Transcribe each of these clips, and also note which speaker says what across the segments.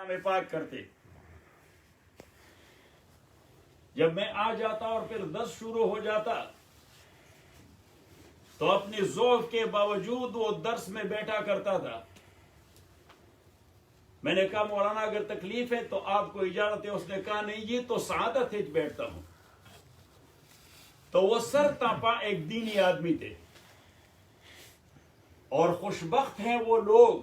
Speaker 1: کلام پاک کرتے. جب میں آ جاتا اور پھر 10 شروع ہو جاتا تو اپنی ذوق کے باوجود وہ درس میں بیٹھا کرتا تھا. میں نے کہا مولانا اگر تکلیف ہے تو آپ کو اجازت ہے؟ اس نے کہا نہیں یہ تو سعادت ہے بیٹھتا ہوں. تو وہ سر تاپا ایک دینی آدمی تھے اور خوشبخت ہیں وہ لوگ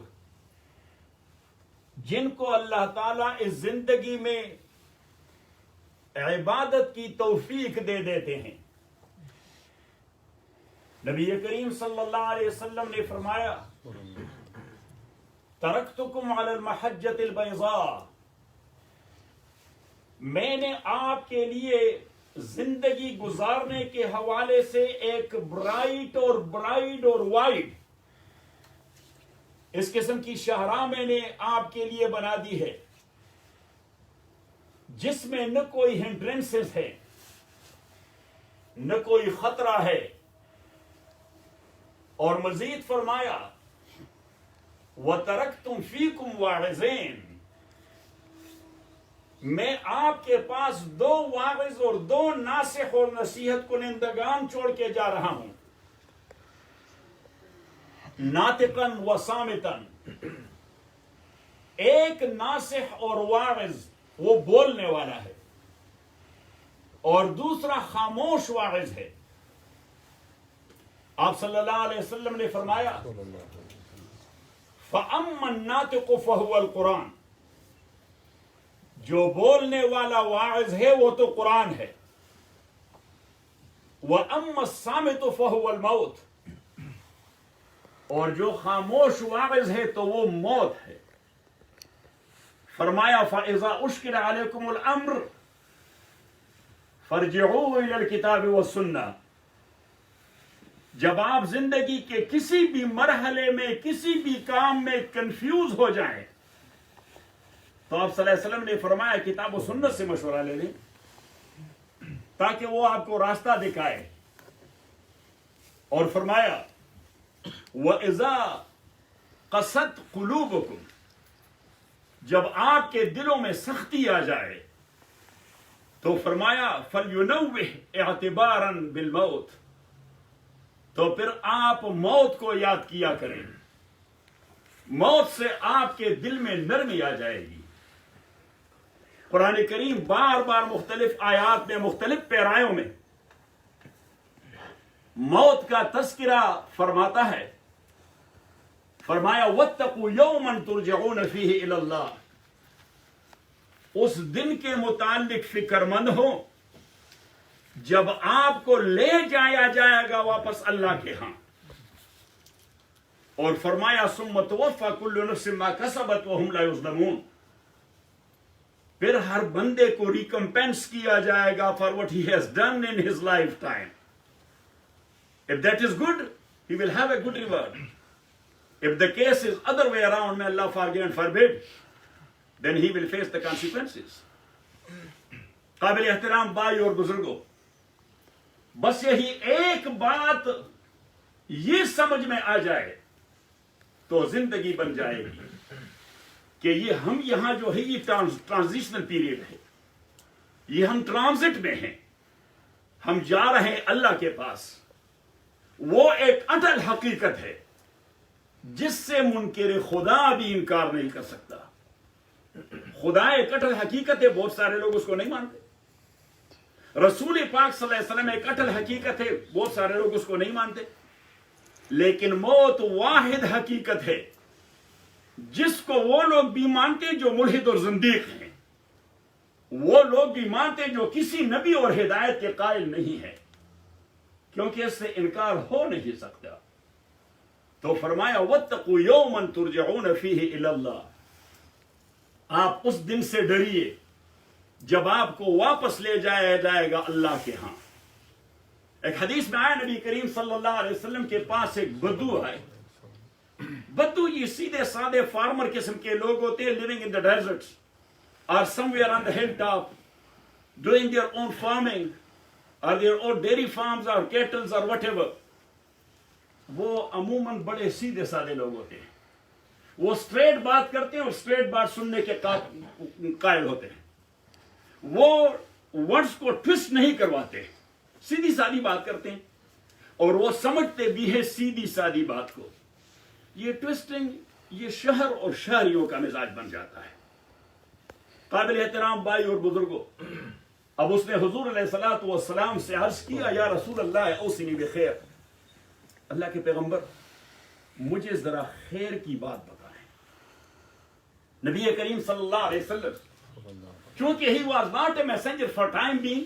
Speaker 1: جن کو اللہ تعالیٰ اس زندگی میں عبادت کی توفیق دے دیتے ہیں. نبی کریم صلی اللہ علیہ وسلم نے فرمایا ترکتکم علی المحجۃ البیضاء، میں نے آپ کے لیے زندگی گزارنے کے حوالے سے ایک برائٹ اور وائٹ اس قسم کی شاہراہ میں نے آپ کے لیے بنا دی ہے جس میں نہ کوئی ہنڈرنسز ہے نہ کوئی خطرہ ہے. اور مزید فرمایا وَتَرَكْتُمْ فِيكُمْ وَاعِظِينَ، میں آپ کے پاس 2 واعظ اور 2 ناصح اور نصیحت کنندگان چھوڑ کے جا رہا ہوں. ناطقاً و صامتاً، ایک ناصح اور واعظ وہ بولنے والا ہے اور دوسرا خاموش واعظ ہے. آپ صلی اللہ علیہ وسلم نے فرمایا فَأَمَّا النَّاطِقُ فَهُوَ الْقُرْآنُ، جو بولنے والا واعظ ہے وہ تو قرآن ہے. وَأَمَّا الصَّامِتُ فَهُوَ الْمَوْتُ، اور جو خاموش واعظ ہے تو وہ موت ہے. فرمایا فَإِذَا أُشْكِلَ عَلَيْكُمُ الْأَمْرُ فَارْجِعُوا إِلَى الْكِتَابِ وَالسُّنَّةِ، جب آپ زندگی کے کسی بھی مرحلے میں کسی بھی کام میں کنفیوز ہو جائیں تو آپ صلی اللہ علیہ وسلم نے فرمایا کتاب و سنت سے مشورہ لے لیں تاکہ وہ آپ کو راستہ دکھائے. اور فرمایا وَإِذَا قَسَتْ قُلُوبُكُمْ، جب آپ کے دلوں میں سختی آ جائے تو فرمایا فَلْيُنَوِّهْ اعْتِبَارًا بِالْمَوْتِ، تو پھر آپ موت کو یاد کیا کریں. موت سے آپ کے دل میں نرمی آ جائے گی. قرآن کریم بار بار مختلف آیات میں مختلف پیرایوں میں موت کا تذکرہ فرماتا ہے. فرمایا وَاتَّقُوا يَوْمًا تُرْجَعُونَ فِيهِ إِلَى اللَّهِ، اس دن کے متعلق فکر مند ہوں جب آپ کو لے جایا جائے گا واپس اللہ کے ہاں. اور فرمایا ثُمَّ تُوَفَّى كُلُّ نَفْسٍ مَا كَسَبَتْ وَهُمْ لَا يُظْلَمُونَ، پھر ہر بندے کو ریکمپینس کیا جائے گا for what he has done in his lifetime. If that is good, he will have a good reward. If the case is other way around, may Allah forgive and forbid, then he will face the consequences. قابل احترام بھائی اور بزرگوں، بس یہی ایک بات یہ سمجھ میں آ جائے تو زندگی بن جائے گی کہ یہ ہم یہاں جو ہے یہ ٹرانزیشنل پیریڈ ہے، یہ ہم ٹرانزٹ میں ہیں، ہم جا رہے ہیں اللہ کے پاس. وہ ایک اٹل حقیقت ہے جس سے منکر خدا بھی انکار نہیں کر سکتا. خدا ایک اٹل حقیقت ہے، بہت سارے لوگ اس کو نہیں مانتے. رسول پاک صلی اللہ علیہ وسلم ایک اٹل حقیقت ہے، بہت سارے لوگ اس کو نہیں مانتے. لیکن موت واحد حقیقت ہے جس کو وہ لوگ بھی مانتے جو ملحد اور زندیق ہیں، وہ لوگ بھی مانتے جو کسی نبی اور ہدایت کے قائل نہیں ہے، کیونکہ اس سے انکار ہو نہیں سکتا. تو فرمایا وَاتَّقُوا يَوْمًا تُرْجَعُونَ فِيهِ إِلَى اللَّهِ، آپ اس دن سے ڈریے جب آپ کو واپس لے جایا جائے گا اللہ کے ہاں. ایک حدیث میں آیا نبی کریم صلی اللہ علیہ وسلم کے پاس ایک بدو آئے. بدو یہ سیدھے سادے فارمر قسم کے لوگ ہوتے ہیں living in the deserts or somewhere on the hilltop doing their own farming or their own dairy farms or cattle or whatever. وہ عموماً بڑے سیدھے سادے لوگ ہوتے ہیں. وہ اسٹریٹ بات کرتے ہیں اور اسٹریٹ بات سننے کے قائل ہوتے ہیں. وہ ورڈز کو ٹوسٹ نہیں کرواتے, سیدھی سادی بات کرتے ہیں, اور وہ سمجھتے بھی ہے سیدھی سادی بات کو. یہ ٹوسٹنگ یہ شہر اور شہریوں کا مزاج بن جاتا ہے. قابل احترام بھائی اور بزرگوں, اب اس نے حضور علیہ الصلوۃ والسلام سے عرض کیا, یا رسول اللہ اوصنی بخیر, اللہ کے پیغمبر مجھے ذرا خیر کی بات بتائیں. نبی کریم صلی اللہ علیہ وسلم چونکہ he was not a messenger for time being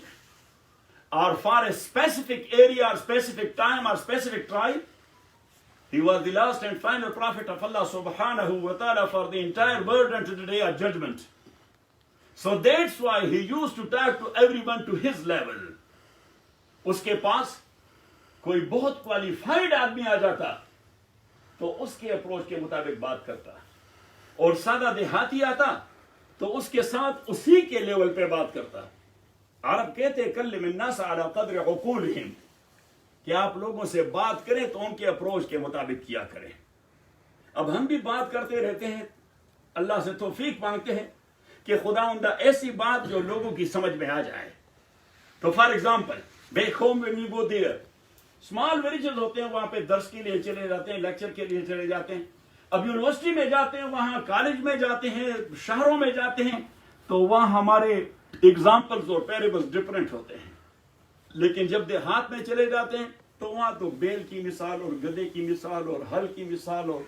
Speaker 1: or for a specific area or specific time or specific tribe, he was the last and final prophet of Allah subhanahu wa ta'ala for the entire world until the day of judgment. So that's why he used to talk to everyone to his level. اس کے پاس کوئی بہت qualified آدمی آ جاتا تو اس کے approach کے مطابق بات کرتا, اور سادہ دیہاتی آتا تو اس کے ساتھ اسی کے لیول پہ بات کرتا. عرب کہتے کلم الناس علی قدر عقولہم, کہ آپ لوگوں سے بات کریں تو ان کے اپروچ کے مطابق کیا کریں. اب ہم بھی بات کرتے رہتے ہیں, اللہ سے توفیق مانگتے ہیں کہ خداوند ایسی بات جو لوگوں کی سمجھ میں آ جائے. تو for example back home when you go there, small villages ہوتے ہیں, وہاں پہ درس کے لیے چلے جاتے ہیں, لیکچر کے لیے چلے جاتے ہیں. اب یونیورسٹی میں جاتے ہیں, وہاں کالج میں جاتے ہیں, شہروں میں جاتے ہیں, تو وہاں ہمارے ایگزامپلز اور پیریبلز ڈفرینٹ ہوتے ہیں. لیکن جب دیہات میں چلے جاتے ہیں تو وہاں تو بیل کی مثال اور گدے کی مثال اور ہل کی مثال اور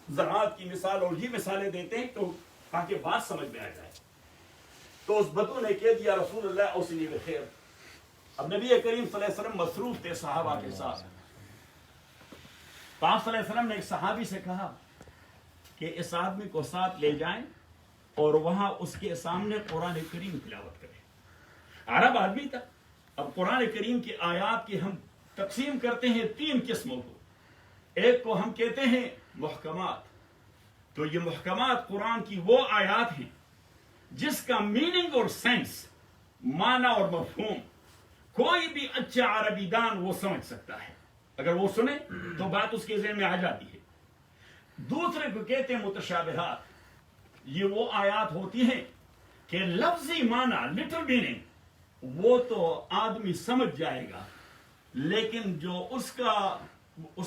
Speaker 1: زراعت کی مثال اور یہ مثالیں دیتے ہیں تو تاکہ بات سمجھ میں آ جائے. تو اس بدو نے کہہ دیا رسول اللہ اوصنی بخیر. اب نبی کریم صلی اللہ علیہ وسلم مصروف تھے صحابہ کے ساتھ. تو آپ صلی اللہ علیہ وسلم نے ایک صحابی سے کہا کہ اس آدمی کو ساتھ لے جائیں اور وہاں اس کے سامنے قرآن کریم تلاوت کریں. عرب آدمی تھا. اب قرآن کریم کی آیات کی ہم تقسیم کرتے ہیں 3 قسموں کو. ایک کو ہم کہتے ہیں محکمات. تو یہ محکمات قرآن کی وہ آیات ہیں جس کا میننگ اور سینس, معنی اور مفہوم کوئی بھی اچھا عربی دان وہ سمجھ سکتا ہے. اگر وہ سنے تو بات اس کے ذہن میں آ جاتی ہے. دوسرے کو کہتے ہیں متشابہات. یہ وہ آیات ہوتی ہیں کہ لفظی معنی لٹل میننگ وہ تو آدمی سمجھ جائے گا, لیکن جو اس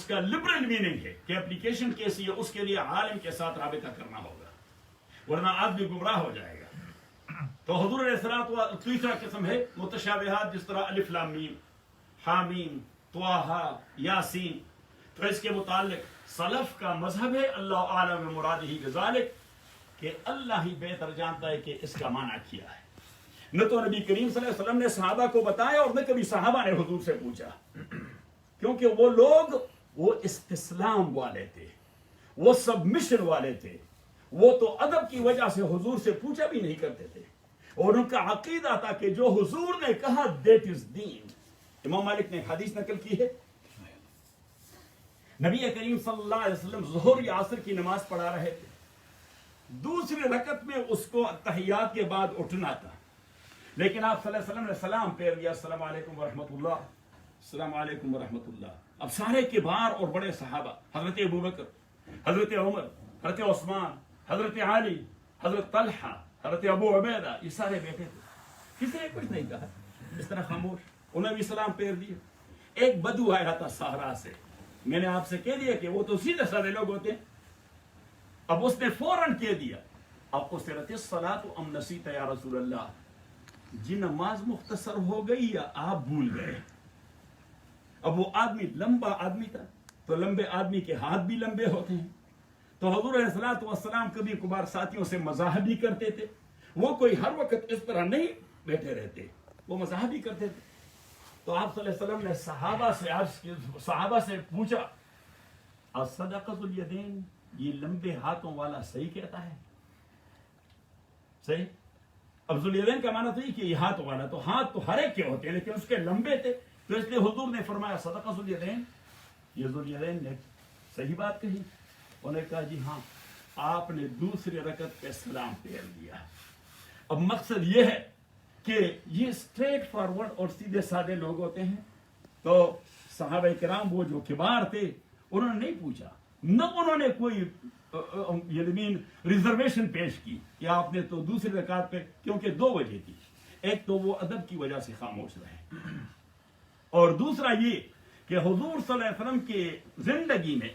Speaker 1: کا لبرل میننگ ہے کہ اپلیکیشن کیسی ہے, اس کے لیے عالم کے ساتھ رابطہ کرنا ہوگا, ورنہ آدمی گمراہ ہو جائے گا. تو حضور علیہ الصلوۃ تیسرا قسم ہے متشابہات, جس طرح الف لام میم, حامیم, طٰہٰ, یاسین. تو اس کے متعلق سلف کا مذہب ہے اللہ اعلم مرادہ بذالک, کہ اللہ ہی بہتر جانتا ہے کہ اس کا معنی کیا ہے. نہ تو نبی کریم صلی اللہ علیہ وسلم نے صحابہ کو بتایا اور نہ کبھی صحابہ نے حضور سے پوچھا, کیونکہ وہ لوگ وہ استسلام والے تھے, وہ سبمشن والے تھے. وہ تو ادب کی وجہ سے حضور سے پوچھا بھی نہیں کرتے تھے, اور ان کا عقیدہ تھا کہ جو حضور نے کہا دیٹ از دین. امام مالک نے حدیث نقل کی ہے, نبی کریم صلی اللہ علیہ وسلم ظہر یا عصر کی نماز پڑھا رہے تھے, دوسری رکعت میں اس کو تحیات کے بعد اٹھنا تھا, لیکن آپ صلی اللہ علیہ وسلم نے سلام پھیر دیا, السلام علیکم ورحمۃ اللہ, السلام علیکم ورحمۃ اللہ. اب سارے کبار اور بڑے صحابہ, حضرت ابوبکر, حضرت عمر, حضرت عثمان, حضرت علی, حضرت طلحہ, حضرت ابو عبیدہ, یہ سارے بیٹھے تھے, کسی نے کچھ نہیں کہا, اس طرح خاموش. انہیں بھی سلام پھیر دیا. ایک بدو آیا تھا صحرا سے, میں نے آپ سے کہہ دیا کہ وہ تو سیدھے سادے لوگ ہوتے ہیں. اب اس نے فوراً کہہ دیا اقصرت الصلاۃ ام نسیت یا رسول اللہ, جی نماز مختصر ہو گئی یا آپ بھول گئے. اب وہ آدمی لمبا آدمی تھا, تو لمبے آدمی کے ہاتھ بھی لمبے ہوتے ہیں. تو حضور علیہ الصلوۃ والسلام کبھی کبھار ساتھیوں سے مزاح بھی کرتے تھے. وہ کوئی ہر وقت اس طرح نہیں بیٹھے رہتے, وہ مزاح بھی کرتے تھے. تو آپ صلی اللہ علیہ وسلم نے صحابہ سے پوچھا, الصدقۃ الیدین, یہ لمبے ہاتھوں والا صحیح کہتا ہے؟ صحیح. اب ذوالیدین کا معنی تو یہ کہ یہ ہاتھ والا, تو ہاتھ تو ہر ایک کے ہوتے ہیں لیکن اس کے لمبے تھے, تو اس لیے حضور نے فرمایا صدقۃ الیدین, یہ ذوالیدین نے صحیح بات کہی. انہوں نے کہا جی ہاں, آپ نے دوسری رکعت پہ سلام پھیر دیا. اب مقصد یہ ہے کہ یہ اسٹریٹ فارورڈ اور سیدھے سادے لوگ ہوتے ہیں. تو صحابہ کرام وہ جو کبار تھے انہوں نے نہیں پوچھا, نہ انہوں نے کوئی یعنی ریزرویشن پیش کی کہ آپ نے تو دوسری رکعت پہ، کیونکہ دو وجہ تھی، ایک تو وہ ادب کی وجہ سے خاموش رہے، اور دوسرا یہ کہ حضور صلی اللہ علیہ وسلم کی زندگی میں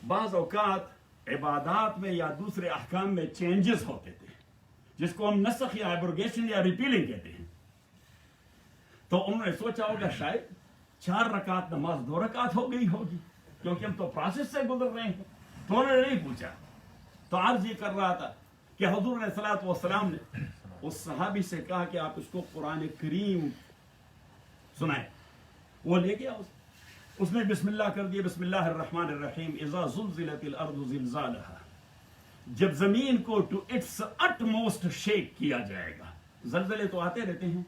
Speaker 1: بعض اوقات عبادات میں یا دوسرے احکام میں چینجز ہوتے تھے، جس کو ہم نسخ یا ایبروگیشن یا ریپیلنگ کہتے ہیں. تو انہوں نے سوچا ہوگا شاید 4 رکعت نماز 2 رکعت ہو گئی ہوگی، کیونکہ ہم تو پروسیس سے گزر رہے ہیں. تو انہوں نے نہیں پوچھا. تو عرض یہ کر رہا تھا کہ حضور علیہ الصلوۃ والسلام نے اس صحابی سے کہا کہ آپ اس کو قرآن کریم سنائیں. وہ لے گیا، اس نے بسم اللہ کر دیا، بسم اللہ الرحمن الرحیم، اذا زلزلت الارض زلزالها، جب زمین کو ٹو اٹس اٹموسٹ شیک کیا جائے گا. زلزلے تو آتے رہتے ہیں،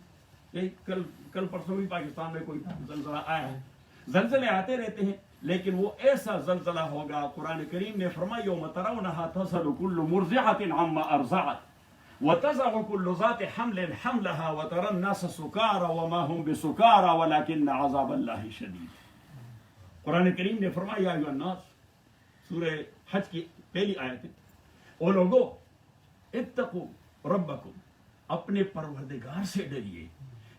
Speaker 1: کل پرسوں بھی پاکستان میں کوئی زلزلہ آیا ہے، زلزلے آتے رہتے ہیں، لیکن وہ ایسا زلزلہ ہوگا. قرآن کریم نے فرمایا یوم ترونها تذهل كل مرضعة عما ارضعت وتضع كل ذات حمل حملها وترى الناس سكارى وما هم بسكارى ولكن عذاب الله شديد. قرآن کریم نے فرمایا یا ایھا الناس، سورہ حج کی پہلی آیت ہے، او لوگو اتقوا ربکم، اپنے پروردگار سے ڈریے.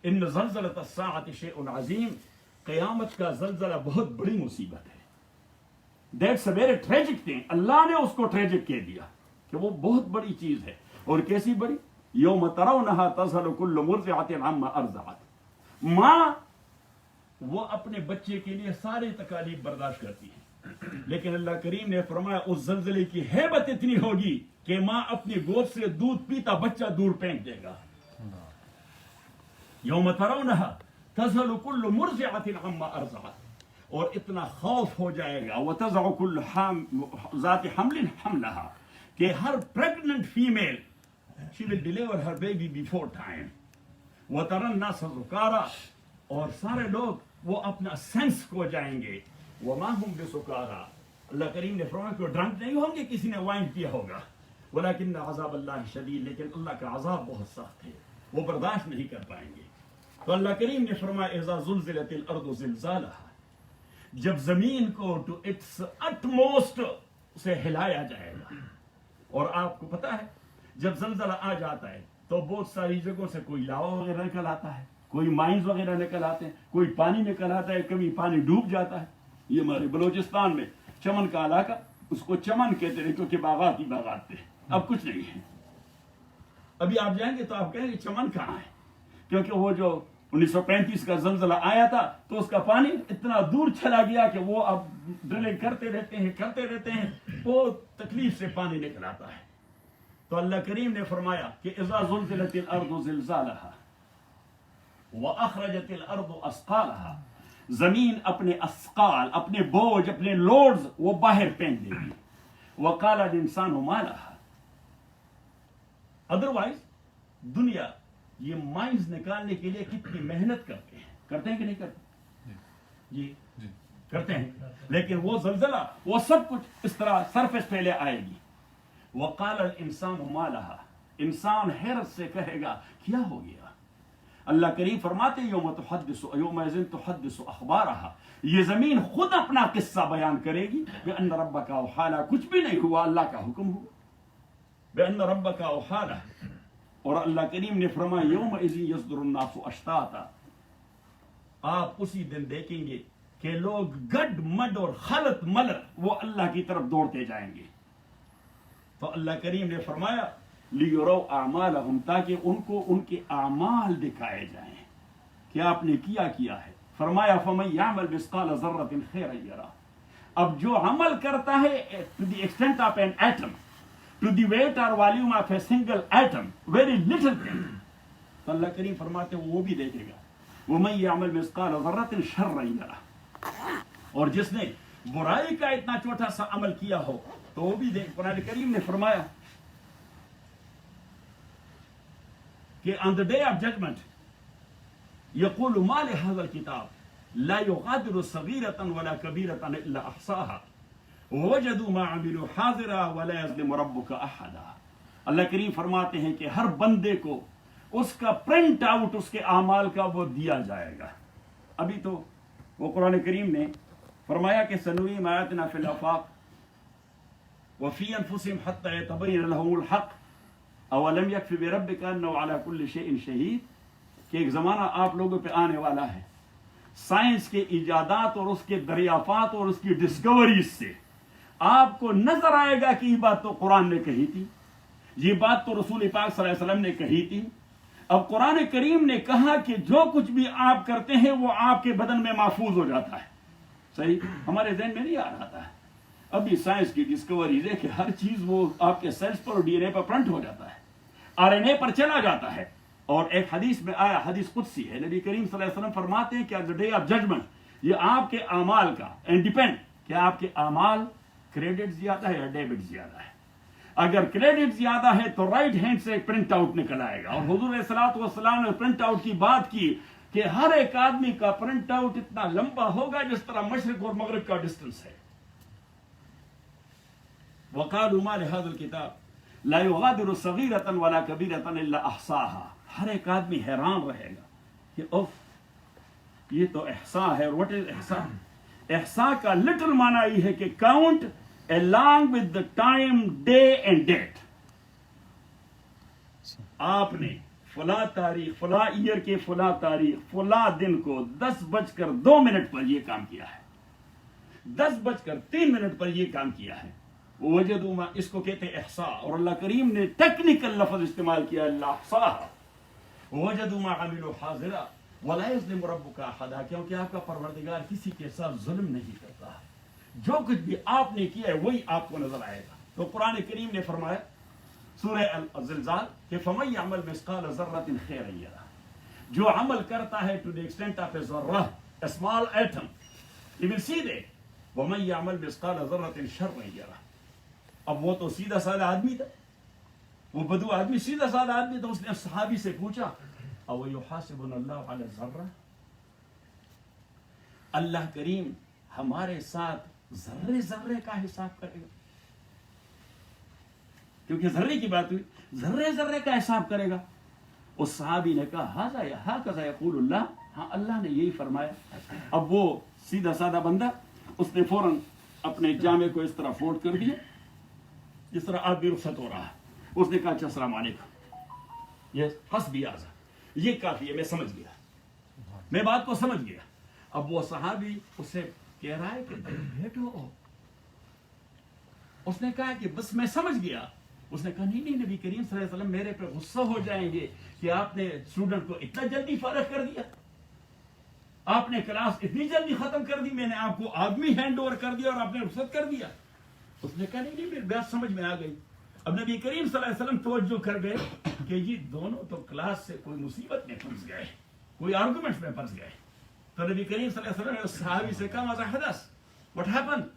Speaker 1: ان زلزلۃ الساعۃ شیء عظیم، قیامت کا زلزلہ بہت بڑی مصیبت ہے. That's a very tragic thing. Allah نے اس کو ٹریجک کہہ دیا کہ وہ بہت بڑی چیز ہے. اور کیسی بڑی؟ یوم ترونها تذهل كل مرضعة عما ارضعت. ماں وہ اپنے بچے کے لیے سارے تکالیف برداشت کرتی ہے، لیکن اللہ کریم نے فرمایا اس زلزلے کی ہیبت اتنی ہوگی کہ ماں اپنی گود سے دودھ پیتا بچہ دور پھینک دے گا. یوم ترونها تذهل كل مرضعة عما ارضعت، اور اتنا خوف ہو جائے گا. وتضع كل ذات حمل حملها، کہ ہر pregnant female she will deliver her baby before time. وترى الناس سكارى، اور سارے لوگ وہ اپنا سینس کھو جائیں گے. وما هم بسكارى، اللہ کریم نے فرمایا کہ وہ ڈرنک نہیں ہوں گے، کسی نے وائن پیا ہوگا. ولكن عذاب اللہ شدید، لیکن اللہ کا عذاب بہت سخت ہے، وہ برداشت نہیں کر پائیں گے. تو اللہ کریم نے فرمایا اذا زلزلت الارض زلزالها، جب زمین کو ٹو اٹس اٹموسٹ سے ہلایا جائے گا. اور آپ کو پتا ہے جب زلزلہ آ جاتا ہے تو بہت ساری جگہوں سے کوئی لاوا وغیرہ نکل آتا ہے، کوئی مائنز وغیرہ نکل آتے ہیں، کوئی پانی نکل آتا ہے، کبھی پانی ڈوب جاتا ہے. یہ ہمارے بلوچستان میں چمن کا علاقہ، اس کو چمن کہتے ہیں کیونکہ باغات ہی باغات تھے، اب کچھ نہیں ہے. ابھی آپ جائیں گے تو آپ کہیں گے چمن کہاں ہے، کیونکہ وہ جو 1935 کا زلزلہ آیا تھا تو اس کا پانی اتنا دور چلا گیا کہ وہ اب ڈرلنگ کرتے رہتے ہیں، بہت تکلیف سے پانی نکل آتا ہے. تو اللہ کریم نے فرمایا کہ اذا زلزلت الارض زلزالها واخرجت الارض اثقالها، زمین اپنے اثقال، اپنے بوجھ، اپنے لوڈز وہ باہر پھینک دے گی. وقال الانسان ما لها، ادروائز دنیا یہ مائنز نکالنے کے لیے کتنی محنت کرتے ہیں کہ نہیں کرتے؟ جی کرتے ہیں. لیکن وہ زلزلہ وہ سب کچھ اس طرح سرفیس پہ لے آئے گی. وقال الانسان ما لها، انسان حیرت سے کہے گا کیا ہو گیا. اللہ کریم فرماتے یومئذ تحدث اخبارها، یہ زمین خود اپنا قصہ بیان کرے گی. بان ربک اوحی لها، کچھ بھی نہیں ہوا، اللہ کا حکم ہوا. بان ربک اوحی لها، اور اللہ کریم نے فرمایا یومئذ یصدر الناس اشتاتا، آپ اسی دن دیکھیں گے کہ لوگ گڈ مڈ اور خلط ملط وہ اللہ کی طرف دوڑتے جائیں گے. تو اللہ کریم نے فرمایا لیروا اعمالهم، تاکہ ان کو ان کے اعمال دکھائے جائیں کہ آپ نے کیا ہے. فرمایا فمن يعمل مثقال ذرة خيرا يرى، اب جو عمل کرتا ہے to the extent of an atom, to the weight or volume of a single atom, very little thing، تو اللہ کریم فرماتے وہ بھی دیکھے گا. ومن يعمل مثقال ذرة شرا يرى، اور جس نے برائی کا اتنا چھوٹا سا عمل کیا ہو تو وہ بھی دیکھ. قرآن کریم نے فرمایا کہ on the day of judgment يقول ما لهذا الكتاب لا يغادر صغيرة ولا كبيرة إلا أحصاها ووجدوا ما عملوا حاضرا ولا يظلم ربك أحدا. اللہ کریم فرماتے ہیں کہ ہر بندے کو اس کا پرنٹ آؤٹ اس کے اعمال کا وہ دیا جائے گا. ابھی تو وہ قرآن کریم نے فرمایا کہ سنوریم آیاتنا فی الآفاق وفی انفسہم حتی یتبین لہم الحق اولم یکفی بربک انہ علی کل شیء شہید، کہ ایک زمانہ آپ لوگوں پہ آنے والا ہے، سائنس کے ایجادات اور اس کے دریافات اور اس کی ڈسکوریز سے آپ کو نظر آئے گا کہ یہ بات تو قرآن نے کہی تھی، یہ بات تو رسول پاک صلی اللہ علیہ وسلم نے کہی تھی۔ اب قرآن کریم نے کہا کہ جو کچھ بھی آپ کرتے ہیں وہ آپ کے بدن میں محفوظ ہو جاتا ہے، صحیح؟ ہمارے ذہن میں نہیں آ رہا تھا، ابھی سائنس کی ڈسکوریز ہے کہ ہر چیز وہ آپ کے سیلز پر اور ڈی این اے پر پرنٹ ہو جاتا ہے، آر این اے پر چلا جاتا ہے۔ اور ایک حدیث میں آیا، حدیث قدسی ہے، نبی کریم صلی اللہ علیہ وسلم فرماتے ہیں کہ at the day of judgment یہ آپ کے اعمال کا ڈیپینڈ، کہ آپ کے اعمال کریڈٹ زیادہ ہے یا ڈیبٹ زیادہ ہے۔ اگر کریڈٹ زیادہ ہے تو رائٹ ہینڈ سے ایک پرنٹ آؤٹ نکل آئے گا، اور حضور علیہ الصلوۃ والسلام نے پرنٹ آؤٹ کی بات کی کہ ہر ایک آدمی کا پرنٹ آؤٹ اتنا لمبا ہوگا جس طرح مشرق اور مغرب کا ڈسٹنس ہے۔ وقالوا ما لهذا الكتاب لا يغادر صغيرة ولا كبيرة الا احصاها، ہر ایک آدمی حیران رہے گا کہ اوف یہ تو احصاء ہے۔ اور واٹ از احصاء؟ احصاء کا لٹرل معنی یہ ہے کہ count along with the time, day and date۔ آپ نے فلاں تاریخ، فلاں ایئر کے فلاں تاریخ، فلاں دن کو 10:02 پر یہ کام کیا ہے، 10:03 پر یہ کام کیا ہے۔ وجدوا ما، اس کو کہتے ہیں احصاء، اور اللہ کریم نے ٹیکنیکل لفظ استعمال کیا، اللہ احصاها وجدوا ما عملوا حاضرا ولا يظلم ربك احدا، کیونکہ آپ کا پروردگار کسی کے ساتھ ظلم نہیں کرتا ہے، جو کچھ بھی آپ نے کیا ہے وہی آپ کو نظر آئے گا۔ تو قرآن کریم نے فرمایا سورہ الزلزال کہ فَمَن يَعْمَلْ مِثْقَالَ ذَرَّةٍ خَيْرًا يَرَهُ، جو عمل کرتا ہے to the extent of a ذرہ، a small atom، you will see that۔ وَمَن يَعْمَلْ مِثْقَالَ ذَرَّةٍ شَرًّا يَرَهُ، اب وہ تو سیدھا سادہ آدمی تھا، وہ بدو آدمی سیدھا سادہ آدمی تھا، اس نے صحابی سے پوچھا او یحاسبنا اللہ علی الذرہ، اللہ کریم ہمارے ساتھ ذرے ذرے کا حساب کرے گا؟ کیونکہ ذرے کی بات ہوئی، ذرے ذرے کا حساب کرے گا۔ اس صحابی نے کہا ھذا یقول اللہ، ہاں اللہ نے یہی فرمایا۔ اب وہ سیدھا سادہ بندہ، اس نے فوراً اپنے جامے کو اس طرح فولڈ کر دیا جس طرح آپ بھی رخصت ہو رہا ہے۔ اس نے کہا اچھا السلام علیکم، یس حسبی ھذا، یہ کافی ہے، میں سمجھ گیا، میں بات کو سمجھ گیا۔ اب وہ صحابی اس سے کہہ رہا ہے کہ بیٹھو، اس نے کہا کہ بس میں سمجھ گیا۔ اس نے کہا نہیں نبی کریم صلی اللہ علیہ وسلم میرے پہ غصہ ہو جائیں گے کہ آپ نے اسٹوڈنٹ کو اتنا جلدی فارغ کر دیا، آپ نے کلاس اتنی جلدی ختم کر دی، میں نے آپ کو آدمی ہینڈ اوور کر دیا اور آپ نے رخصت کر دیا۔ اس نے کہا نہیں میری بات سمجھ میں آ گئی۔ اب نبی کریم صلی اللہ علیہ وسلم توجہ کر گئے کہ یہ دونوں تو کلاس سے کوئی مصیبت میں پھنس گئے، کوئی آرگومنٹ میں پھنس گئے۔ تو نبی کریم صلی اللہ علیہ وسلم نے صحابی سے کہا ماذا حدث، what happened؟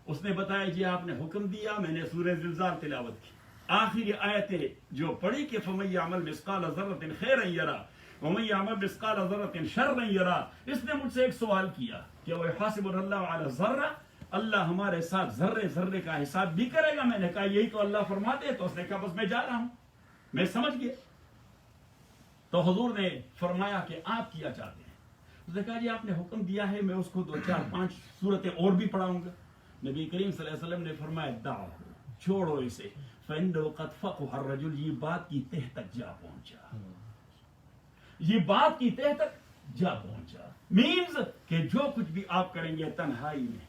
Speaker 1: اس نے بتایا جی آپ نے حکم دیا، میں نے سورہ زلزال تلاوت کی، آخری آیتیں جو پڑھی کہ فَمَن يَعْمَلْ مِثْقَالَ ذَرَّةٍ خَيْرًا يَرَهُ وَمَن يَعْمَلْ مِثْقَالَ ذَرَّةٍ شَرًّا يَرَهُ۔ اس نے مجھ سے ایک سوال کیا کہ وَيُحَاسِبُنَا اللَّهُ عَلَى الذَّرَّةِ، اللہ ہمارے ساتھ ذرے ذرے کا حساب بھی کرے گا؟ میں نے کہا یہی تو اللہ فرماتے ہیں۔ تو اس نے کہا بس میں جا رہا ہوں، میں سمجھ گیا۔ تو حضور نے فرمایا کہ آپ کیا چاہتے ہیں؟ اس نے کہا جی آپ نے حکم دیا ہے، میں اس کو 2-4-5 صورتیں اور بھی پڑھاؤں گا۔ نبی کریم صلی اللہ علیہ وسلم نے فرمایا دعو، چھوڑو اسے، فَإِنَّهُ قَدْ فَقَهَ الرَّجُلُ، یہ بات کی تہ تک جا پہنچا، یہ بات کی تہ تک جا پہنچا۔ مینز کہ جو کچھ بھی آپ کریں گے تنہائی میں،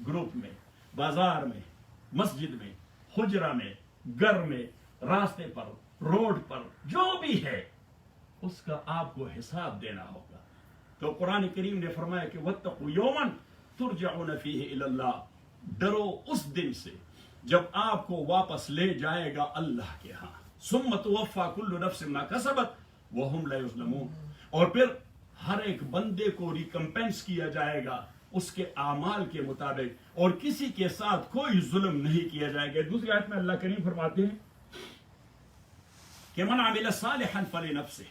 Speaker 1: گروپ میں، بازار میں، مسجد میں، حجرہ میں، گھر میں، راستے پر، روڈ پر، جو بھی ہے اس کا آپ کو حساب دینا ہوگا۔ تو قرآن کریم نے فرمایا کہ وَاتَّقُوا يَوْمًا تُرْجَعُونَ فِيهِ إِلَى اللَّهِ، ڈرو اس دن سے جب آپ کو واپس لے جائے گا اللہ کے ہاں۔ ثُمَّ تُوَفَّى كُلُّ نَفْسٍ مَا كَسَبَتْ وَهُمْ لَا يُظْلَمُونَ، اور پھر ہر ایک بندے کو ریکمپینس کیا جائے گا اس کے اعمال کے مطابق، اور کسی کے ساتھ کوئی ظلم نہیں کیا جائے گا۔ دوسری آیت میں اللہ کریم فرماتے ہیں کہ من عمل صالحا فلنفسه،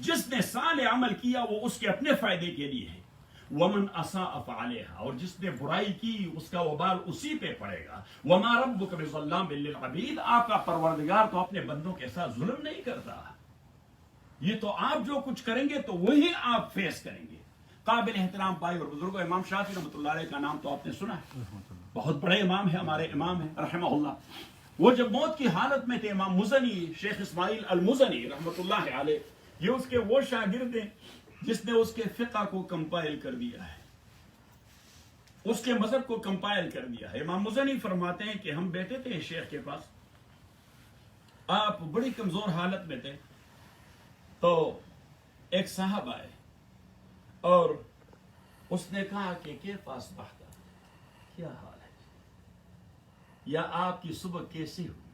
Speaker 1: جس نے صالح عمل کیا وہ اس کے اپنے فائدے کے لیے ہے، ومن اساء فعلیہا، اور جس نے برائی کی اس کا وبال اسی پہ پڑے گا، وما ربک بظلام للعبید، آپ کا پروردگار تو اپنے بندوں کے ساتھ ظلم نہیں کرتا، یہ تو آپ جو کچھ کریں گے تو وہی آپ فیس کریں گے۔ قابل احترام بھائی اور بزرگوں، امام شافعی رحمۃ اللہ علیہ کا نام تو آپ نے سنا ہے، بہت بڑے امام ہیں، ہمارے امام ہیں رحمہ اللہ. وہ جب موت کی حالت میں تھے، امام مزنی، شیخ اسماعیل المزنی رحمۃ اللہ علیہ، یہ اس کے وہ شاگرد ہیں جس نے اس کے فقہ کو کمپائل کر دیا ہے، اس کے مذہب کو کمپائل کر دیا ہے. امام مزنی فرماتے ہیں کہ ہم بیٹھے تھے شیخ کے پاس، آپ بڑی کمزور حالت میں تھے، تو ایک صاحب آئے اور اس نے کہا کہ کیف اصبحت، کیا حال ہے، یا آپ کی صبح کیسی ہوئی؟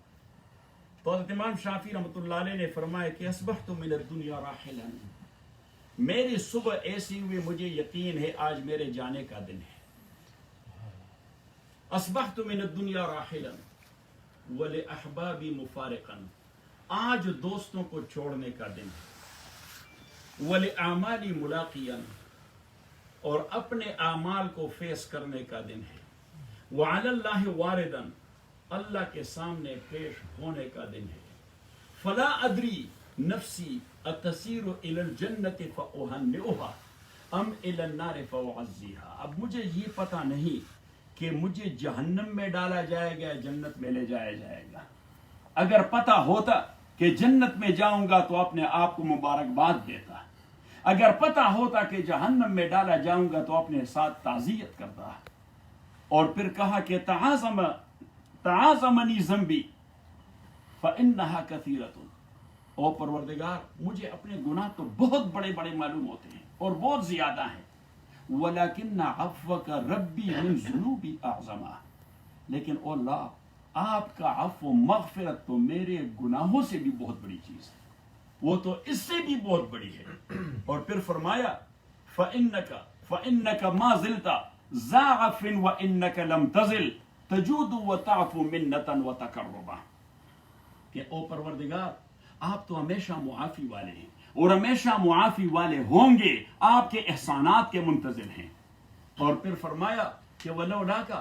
Speaker 1: تو حضرت امام شافعی رحمۃ اللہ علیہ نے فرمایا کہ اصبحت من الدنیا راحلا، میری صبح ایسی ہوئی مجھے یقین ہے آج میرے جانے کا دن ہے. اصبحت من الدنیا راحلا ولاحبابی مفارقا، آج دوستوں کو چھوڑنے کا دن ہے. ولاعمالی ملاقیا، اور اپنے اعمال کو فیس کرنے کا دن ہے. وعلی اللہ واردا، اللہ کے سامنے پیش ہونے کا دن ہے. فلا ادری نفسی اتسیر الی الجنت فاہنئها ام الی النار فاعزیها، اب مجھے یہ پتہ نہیں کہ مجھے جہنم میں ڈالا جائے گا، جنت میں لے جایا جائے گا. اگر پتہ ہوتا کہ جنت میں جاؤں گا تو اپنے آپ کو مبارکباد دیتا، اگر پتہ ہوتا کہ جہنم میں ڈالا جاؤں گا تو اپنے ساتھ تعزیت کرتا. اور پھر کہا کہ تعاظمنی ذنبی فانہا کثیرۃ، او پروردگار مجھے اپنے گناہ تو بہت بڑے بڑے معلوم ہوتے ہیں اور بہت زیادہ ہیں. ولیکن عفوک ربی من ذنوبی اعظم، لیکن او اللہ آپ کا عفو و مغفرت تو میرے گناہوں سے بھی بہت بڑی چیز ہے، وہ تو اس سے بھی بہت بڑی ہے. اور پھر فرمایا فإنک ما زلت ذا عفو وإنک لم تزل تجود وتعفو منتا وتقربا، کہ او پروردگار آپ تو ہمیشہ معافی والے ہیں اور ہمیشہ معافی والے ہوں گے، آپ کے احسانات کے منتظر ہیں. اور پھر فرمایا کہ ولولاک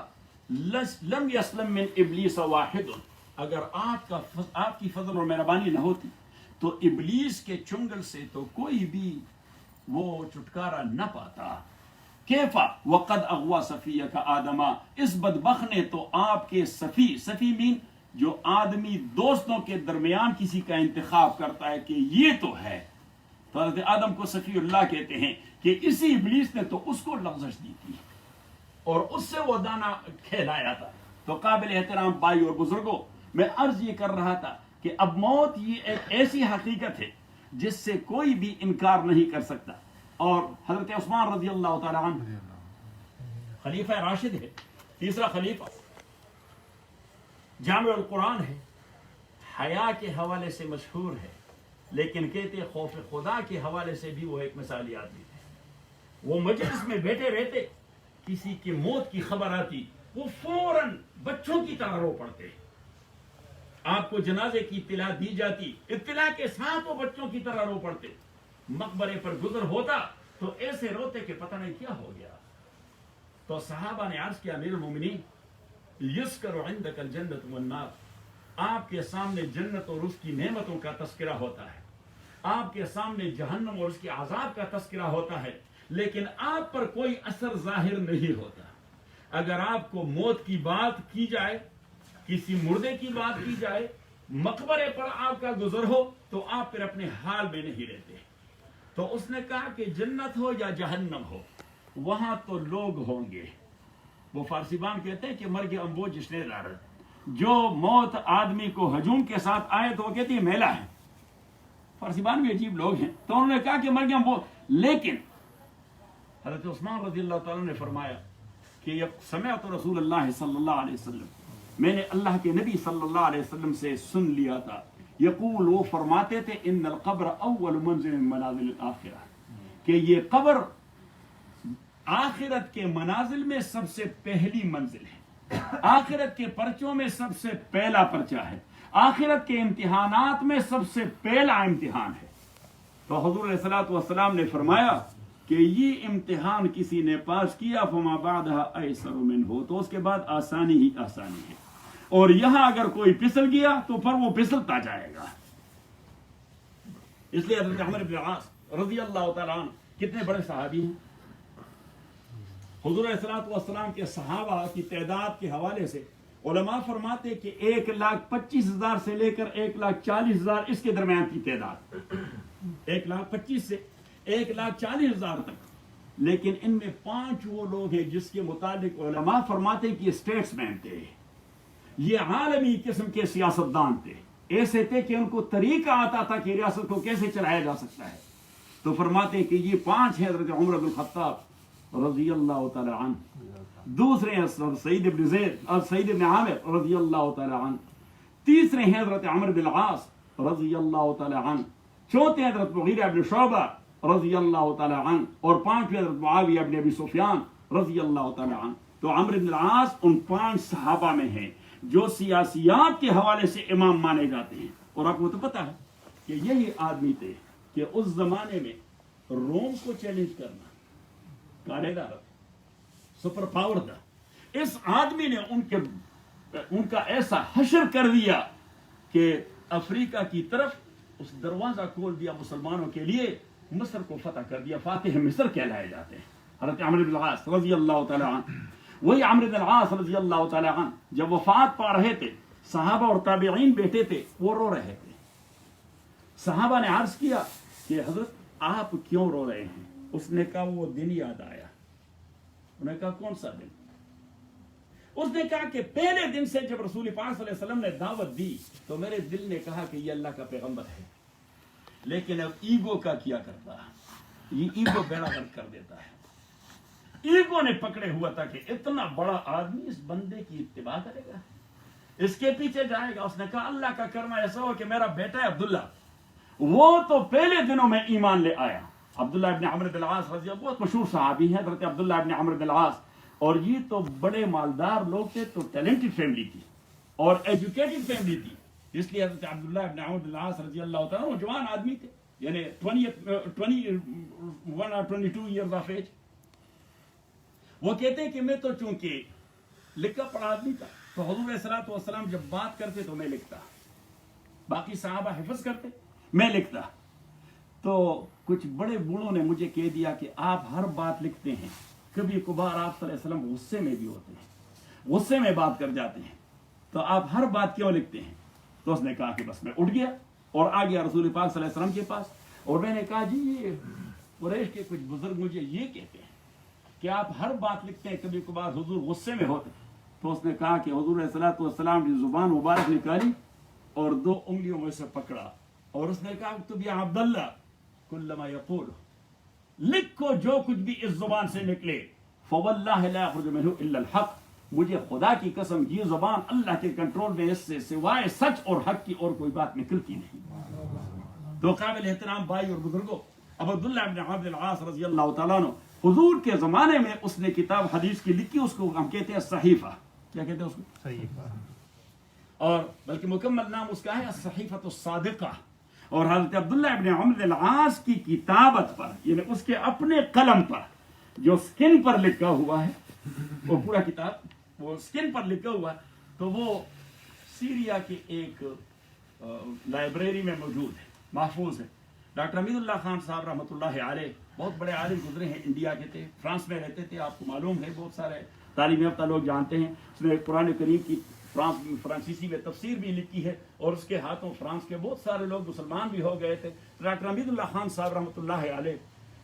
Speaker 1: لم یسلم من ابلیس واحد، اگر آپ کی فضل اور مہربانی نہ ہوتی تو ابلیس کے چنگل سے تو کوئی بھی وہ چھٹکارا نہ پاتا. کیفا وقد اغوا صفیک آدم، اس بدبخت نے تو آپ کے صفی مین جو آدمی دوستوں کے درمیان کسی کا انتخاب کرتا ہے کہ یہ تو ہے، تو حضرت آدم کو صفی اللہ کہتے ہیں، کہ اسی ابلیس نے تو اس کو لغزش دی تھی اور اس سے وہ دانا کھلایا تھا. تو قابل احترام بھائی اور بزرگوں، میں عرض یہ کر رہا تھا کہ اب موت یہ ایک ایسی حقیقت ہے جس سے کوئی بھی انکار نہیں کر سکتا. اور حضرت عثمان رضی اللہ تعالی عنہ خلیفہ راشد ہے، تیسرا خلیفہ، جامع القرآن ہے، حیا کے حوالے سے مشہور ہے، لیکن کہتے خوف خدا کے حوالے سے بھی وہ ایک مثالی آدمی ہے. وہ مجلس میں بیٹھے رہتے، کسی کی موت کی خبر آتی، وہ فوراً بچوں کی طرح رو پڑتے. آپ کو جنازے کی اطلاع دی جاتی، اطلاع کے ساتھ وہ بچوں کی طرح رو پڑتے. مقبرے پر گزر ہوتا تو ایسے روتے کہ پتہ نہیں کیا ہو گیا. تو صحابہ نے عرض کیا امیر المومنین یذکر عندک الجنت والنار، آپ کے سامنے جنت اور اس کی نعمتوں کا تذکرہ ہوتا ہے، آپ کے سامنے جہنم اور اس کے عذاب کا تذکرہ ہوتا ہے، لیکن آپ پر کوئی اثر ظاہر نہیں ہوتا. اگر آپ کو موت کی بات کی جائے، کسی مردے کی بات کی جائے، مقبرے پر آپ کا گزر ہو تو آپ پھر اپنے حال میں نہیں رہتے. تو اس نے کہا کہ جنت ہو یا جہنم ہو وہاں تو لوگ ہوں گے. وہ فارسی بان کہتے ہیں کہ مرگ امبو جس نے دارد، جو موت آدمی کو ہجوم کے ساتھ آئے تو وہ کہتی ہے میلہ ہے. فارسی بان بھی عجیب لوگ ہیں. تو انہوں نے کہا کہ مرگ امبو، لیکن حضرت عثمان رضی اللہ تعالیٰ نے فرمایا کہ سمعت رسول اللہ صلی اللہ علیہ وسلم، میں نے اللہ کے نبی صلی اللہ علیہ وسلم سے سن لیا تھا، یقول، وہ فرماتے تھے، ان القبر اول منزل من منازل الاخرہ، کہ یہ قبر آخرت کے منازل میں سب سے پہلی منزل ہے، آخرت کے پرچوں میں سب سے پہلا پرچہ ہے، آخرت کے امتحانات میں سب سے پہلا امتحان ہے. تو حضور علیہ الصلوۃ والسلام نے فرمایا کہ یہ امتحان کسی نے پاس کیا فما بعدها ایسر منہ، تو اس کے بعد آسانی ہی آسانی ہے، اور یہاں اگر کوئی پھسل گیا تو پھر وہ پھسلتا جائے گا. اس لیے حضرت عمر بن العاص رضی اللہ تعالیٰ عنہ کتنے بڑے صحابی ہیں. حضور علیہ الصلوۃ والسلام کے صحابہ کی تعداد کے حوالے سے علماء فرماتے کہ 1,25,000 سے لے کر 1,40,000 اس کے درمیان کی تعداد، 1,25,000 سے 1,40,000 تک. لیکن ان میں 5 وہ لوگ ہیں جس کے متعلق علماء فرماتے کہ یہ اسٹیٹس مین تھے، یہ عالمی قسم کے سیاستدان تھے، ایسے تھے کہ ان کو طریقہ آتا تھا کہ ریاست کو کیسے چلایا جا سکتا ہے. تو فرماتے کہ یہ 5 ہیں حضرت عمر بن الخطاب رضی اللہ تعالی عنہ، دوسرے ہیں سعید بن زید اور سعید بن عامر رضی اللہ تعالی عنہ، تیسرے ہیں حضرت عمرو بن العاص رضی اللہ تعالی عنہ، چوتھے ہیں حضرت مغیرہ بن شعبہ رضی اللہ تعالی عنہ، اور پانچویں حضرت معاویہ بن ابی سفیان رضی اللہ تعالی عنہ. تو عمرو بن العاص ان 5 صحابہ میں ہیں جو سیاسیات کے حوالے سے امام مانے جاتے ہیں. اور آپ کو تو پتا ہے کہ یہی آدمی تھے کہ اس زمانے میں روم کو چیلنج کرنا کاریگر سپر پاور تھا. اس آدمی نے ان کا ایسا حشر کر دیا کہ افریقہ کی طرف اس دروازہ کھول دیا مسلمانوں کے لیے، مصر کو فتح کر دیا. فاتح مصر کہلائے جاتے ہیں حضرت عمرو بن العاص رضی اللہ تعالی عنہ. وہی عمرو بن العاص رضی اللہ تعالی عنہ جب وفات پا رہے تھے، صحابہ اور تابعین بیٹھے تھے، وہ رو رہے تھے. صحابہ نے عرض کیا کہ حضرت آپ کیوں رو رہے ہیں؟ اس نے کہا وہ دن یاد آیا. انہوں نے کہا کون سا دن؟ اس نے کہا کہ پہلے دن سے جب رسول پاک صلی اللہ علیہ وسلم نے دعوت دی تو میرے دل نے کہا کہ یہ اللہ کا پیغمبر ہے، لیکن اب ایگو کا کیا کرتا ہے، یہ ایگو بیڑا غرق کر دیتا ہے. ایگو نے پکڑے ہوا تھا کہ اتنا بڑا آدمی اس بندے کی اتباع کرے گا، اس کے پیچھے جائے گا. اس نے کہا اللہ کا کرنا ایسا ہو کہ میرا بیٹا ہے عبداللہ، وہ تو پہلے دنوں میں ایمان لے آیا. عبداللہ ابن عمرو بن العاص رضی اللہ، بہت مشہور صحابی ہیں حضرت عبداللہ ابن عمرو بن العاص، اور یہ تو بڑے مالدار لوگ تھے، تو ٹیلنٹڈ فیملی تھی اور ایجوکیٹڈ فیملی تھی. اس لیے حضرت عبداللہ ابن عمرو بن العاص رضی اللہ تعالیٰ وہ جوان آدمی تھے، یعنی 21 اور 22 ایئرز آف ایج. وہ کہتے ہیں کہ میں تو چونکہ لکھا پڑھا آدمی تھا، تو حضور علیہ الصلوۃ والسلام جب بات کرتے تو میں لکھتا، باقی صحابہ حفظ کرتے، میں لکھتا. تو کچھ بڑے بوڑھوں نے مجھے کہہ دیا کہ آپ ہر بات لکھتے ہیں، کبھی کبھار آپ صلی اللہ علیہ وسلم غصے میں بھی ہوتے ہیں، غصے میں بات کر جاتے ہیں، تو آپ ہر بات کیوں لکھتے ہیں؟ تو اس نے کہا کہ بس میں اٹھ گیا اور آ گیا رسول پاک صلی اللہ علیہ وسلم کے پاس، اور میں نے کہا جی یہ قریش کے کچھ بزرگ مجھے یہ کہتے ہیں کہ آپ ہر بات لکھتے ہیں، کبھی کبھار حضور غصے میں ہوتے. تو اس نے کہا کہ حضور علیہ الصلوۃ والسلام کی زبان مبارک نکالی اور 2 انگلیوں میں سے پکڑا، اور اس نے کہا اکتب یا عبداللہ کلما یقول، لکھو جو کچھ بھی اس زبان سے نکلے، فواللہ لا یخرج منہ الا الحق، مجھے خدا کی قسم یہ زبان اللہ کے کنٹرول میں، اس سے سوائے سچ اور حق کی اور کوئی بات نکلتی نہیں. تو قابل احترام بھائی اور بزرگوں، اب عبداللہ ابن عمرو بن العاص رضی اللہ تعالیٰ عنہ حضور کے زمانے میں اس نے کتاب حدیث کی لکھی، اس کو ہم کہتے ہیں صحیفہ. کیا کہتے ہیں اس کو؟ صحیفہ. اور بلکہ مکمل نام اس کا ہے الصحیفۃ الصادقہ. اور حضرت عبداللہ ابن عمرو بن العاص کی کتابت پر، یعنی اس کے اپنے قلم پر جو سکن پر لکھا ہوا ہے، وہ پورا کتاب وہ سکن پر لکھا ہوا ہے، تو وہ سیریا کے ایک لائبریری میں موجود ہے، محفوظ ہے. ڈاکٹر حمید اللہ خان صاحب رحمۃ اللہ علیہ بہت بڑے عالم گزرے ہیں، انڈیا کے تھے، فرانس میں رہتے تھے، آپ کو معلوم ہے، بہت سارے تعلیم یافتہ لوگ جانتے ہیں. اس نے قرآن کریم کی فرانسیسی میں تفسیر بھی لکھی ہے، اور اس کے ہاتھوں فرانس کے بہت سارے لوگ مسلمان بھی ہو گئے تھے. ڈاکٹر حمید اللہ خان صاحب رحمۃ اللہ علیہ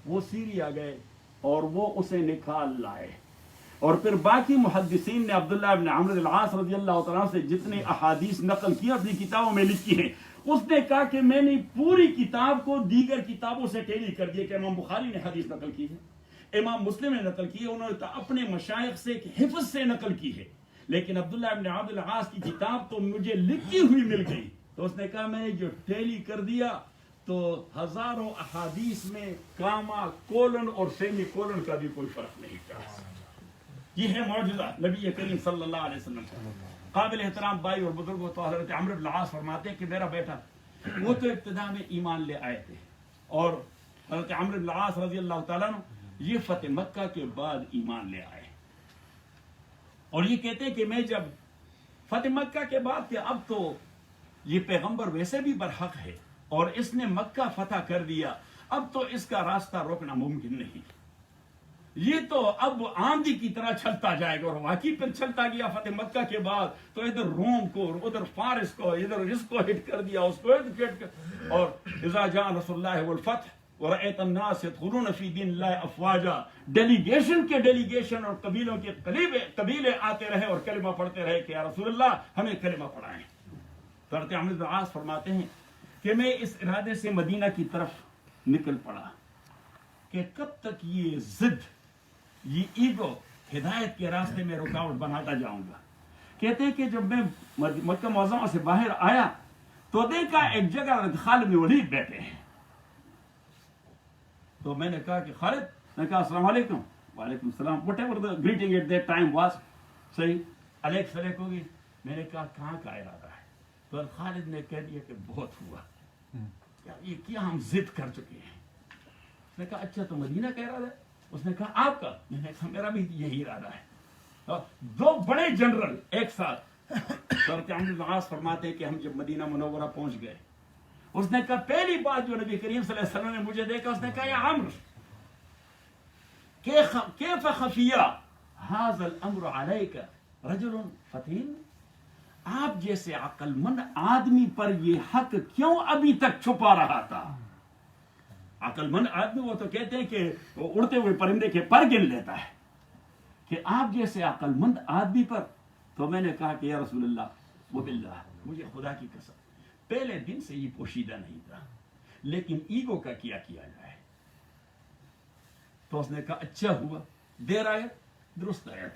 Speaker 1: وہ سیریا گئے اور وہ اسے نکال لائے، اور پھر باقی محدثین نے عبداللہ ابن عمرو بن العاص رضی اللہ تعالیٰ سے جتنے احادیث نقل کی اپنی کتابوں میں لکھی ہیں، اس نے کہا کہ میں نے پوری کتاب کو دیگر کتابوں سے ٹیلی کر دیا کہ امام بخاری نے حدیث نقل کی ہے، امام مسلم نے نقل کی ہے، انہوں نے اپنے مشائخ سے حفظ سے نقل کی ہے، لیکن عبداللہ ابن عمرو بن العاص کی کتاب تو مجھے لکھی ہوئی مل گئی. تو اس نے کہا میں نے جو ٹیلی کر دیا تو ہزاروں احادیث میں کاما کولن اور سیمی کولن کا بھی کوئی فرق نہیں تھا. یہ ہے معجزہ نبی کریم صلی اللہ علیہ وسلم کا. قابل احترام بھائی اور بزرگوں، تو حضرت عمرو بن العاص فرماتے ہیں کہ میرا بیٹا، وہ تو ابتدا میں ایمان لے آئے تھے، اور حضرت عمرو بن العاص رضی اللہ تعالیٰ عنہ یہ فتح مکہ کے بعد ایمان لے آئے. اور یہ کہتے ہیں کہ میں جب فتح مکہ کے بعد کہ اب تو یہ پیغمبر ویسے بھی برحق ہے اور اس نے مکہ فتح کر دیا، اب تو اس کا راستہ روکنا ممکن نہیں. یہ تو اب آندھی کی طرح چلتا جائے گا، اور واقعی پھر چلتا گیا فتح مکہ کے بعد، تو ادھر روم کو، ادھر فارس کو، ادھر اس کو ہٹ کر دیا، اس کو ہٹ کر، اور اذا جاء رسول اللہ والفتح ورأيت الناس يدخلون في دین اللہ افواجا، ڈیلیگیشن کے ڈیلیگیشن اور قبیلوں کے قبیلے آتے رہے اور کلمہ پڑھتے رہے کہ یا رسول اللہ ہمیں کلمہ پڑھائیں۔ حضرت عمرو بن عاص فرماتے ہیں کہ میں اس ارادے سے مدینہ کی طرف نکل پڑا کہ کب تک یہ ضد، یہ ایگو ہدایت کے راستے میں رکاوٹ بناتا جاؤں گا۔ کہتے ہیں کہ جب میں مکہ معظمہ سے باہر آیا تو دیکھا ایک جگہ خالد بن ولید بیٹھے ہیں، تو میں نے کہا کہ خالد، نے کہا السلام علیکم، وعلیکم السلام، whatever the greeting at that time was, صحیح علیک سلیک ہوگی۔ میں نے کہا کہاں کا ارادہ ہے؟ تو خالد نے کہہ دیا کہ بہت ہوا، یہ کیا ہم ضد کر چکے ہیں۔ اس نے کہا اچھا تو مدینہ کا ارادہ ہے؟ اس نے کہا آپ کا؟ میں نے کہا میرا بھی یہی ارادہ ہے۔ دو بڑے جنرل ایک ساتھ۔ حضرت عمرو بن عاص فرماتے ہیں کہ ہم جب مدینہ منورہ پہنچ گئے، اس نے کہا پہلی بات جو نبی کریم صلی اللہ علیہ وسلم نے مجھے دیکھا، اس نے کہا یا عمرو کیف خفیہ ھذا الامر علیک رجل فتین، آپ جیسے عقل مند آدمی پر یہ حق کیوں ابھی تک چھپا رہا تھا؟ عقل مند آدمی وہ تو کہتے ہیں کہ وہ اڑتے ہوئے پرندے کے پر گن لیتا ہے، کہ آپ جیسے عقل مند آدمی پر۔ تو میں نے کہا کہ یا رسول اللہ وباللہ، مجھے خدا کی قسم پہلے دن سے یہ پوشیدہ نہیں تھا، لیکن ایگو کا کیا جائے۔ تو اس نے کہا اچھا ہوا، دیر آئے درست آئے،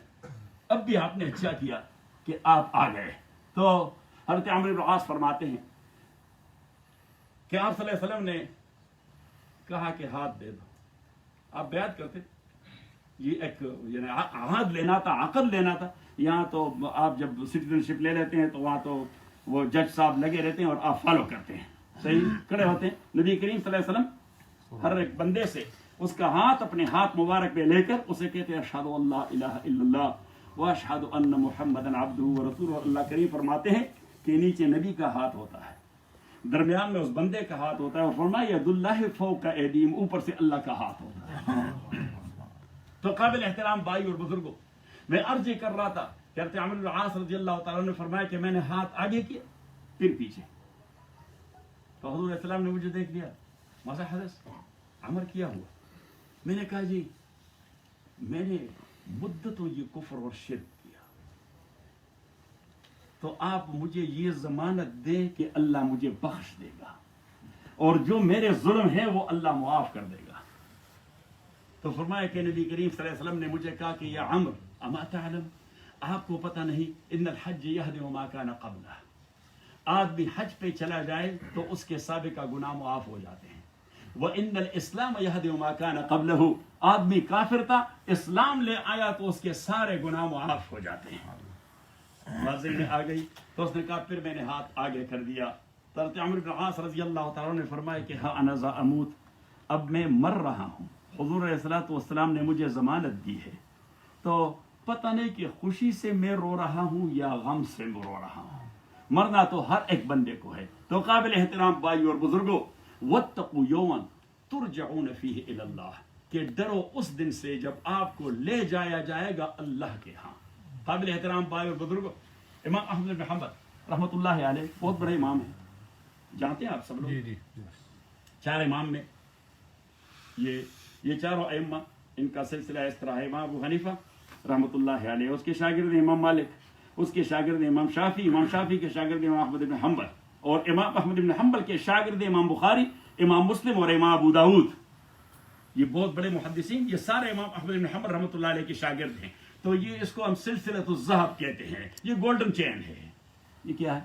Speaker 1: اب بھی آپ نے اچھا کیا کہ آپ آ گئے۔ تو حضرت عمرو بن عاص فرماتے ہیں کہ آپ صلی اللہ علیہ وسلم نے کہا کہ ہاتھ دے دو، آپ بیعت کرتے، یہ ایک یعنی عہد لینا تھا، عقد لینا تھا۔ یہاں تو آپ جب سٹیزن شپ لے لیتے ہیں تو وہاں تو وہ جج صاحب لگے رہتے ہیں اور آپ فالو کرتے ہیں، صحیح کھڑے ہوتے ہیں۔ نبی کریم صلی اللہ علیہ وسلم ہر ایک بندے سے اس کا ہاتھ اپنے ہاتھ مبارک پہ لے کر اسے کہتے ہیں اشہد ان لا الہ الا اللہ واشہد ان محمدا عبدہ ورسولہ۔ اللہ کریم فرماتے ہیں کہ نیچے نبی کا ہاتھ ہوتا ہے، درمیان میں اس بندے کا ہاتھ ہوتا ہے، اور فرمایا ید اللہ فوق ایدیہم، اوپر سے اللہ کا ہاتھ ہوتا ہے۔ تو قابل احترام بھائی اور بزرگوں، میں عرض یہ کر رہا تھا کہ حضرت عمرو بن عاص رضی اللہ تعالیٰ نے فرمایا کہ میں نے ہاتھ آگے کیا پھر پیچھے، تو حضور علیہ السلام نے مجھے دیکھ لیا، ماذا حدث، عمر کیا ہوا؟ میں نے کہا جی میں نے مدتوں یہ کفر اور شرک کیا، تو آپ مجھے یہ ضمانت دیں کہ اللہ مجھے بخش دے گا، اور جو میرے ظلم ہے وہ اللہ معاف کر دے گا۔ تو فرمایا کہ نبی کریم صلی اللہ علیہ وسلم نے مجھے کہا کہ یا عمر اما تعلم، آپ کو پتہ نہیں ان الحج یہدم ما کان قبلہ، آدمی حج پہ چلا جائے تو اس کے سابقہ گناہ معاف ہو جاتے ہیں۔ وَإِنَّ الْإِسْلَامَ يَهْدِمُ مَا كَانَ قَبْلَهُ، آدمی کافر تھا، اسلام لے آیا تو اس کے سارے گناہ معاف ہو جاتے ہیں۔ واضح میں آ گئی، تو اس نے کہا پھر میں نے ہاتھ آگے کر دیا۔ حضرت عمرو بن عاص رضی اللہ تعالیٰ نے فرمایا کہ ہاں انا ذا اموت، اب میں مر رہا ہوں، حضور علیہ الصلوۃ والسلام نے مجھے ضمانت دی ہے، تو پتہ نہیں کہ خوشی سے میں رو رہا ہوں یا غم سے میں رو رہا ہوں، مرنا تو ہر ایک بندے کو ہے۔ تو قابل احترام بھائی اور بزرگوں، واتقوا یوما ترجعون فیہ الی اللہ، کہ ڈرو اس دن سے جب آپ کو لے جایا جائے گا اللہ کے ہاں۔ قابل احترام بھائی اور بزرگوں، امام احمد بن حنبل رحمۃ اللہ علیہ بہت بڑے امام ہیں، جانتے ہیں آپ سب لوگ، چار امام میں یہ چاروں ائمہ، ان کا سلسلہ اس طرح ہے، امام ابو حنیفہ رحمۃ اللہ علیہ، اس کے شاگرد امام مالک، اس کے شاگرد امام شافعی، امام شافعی کے شاگرد امام احمد بن حنبل، اور امام احمد بن حنبل کے شاگرد امام بخاری، امام مسلم اور امام ابو داؤد۔ یہ بہت بڑے محدثین، یہ سارے امام احمد بن حنبل رحمۃ اللہ علیہ کے شاگرد ہیں۔ تو یہ اس کو ہم سلسلۃ الذہب کہتے ہیں، یہ گولڈن چین ہے۔ یہ کیا ہے؟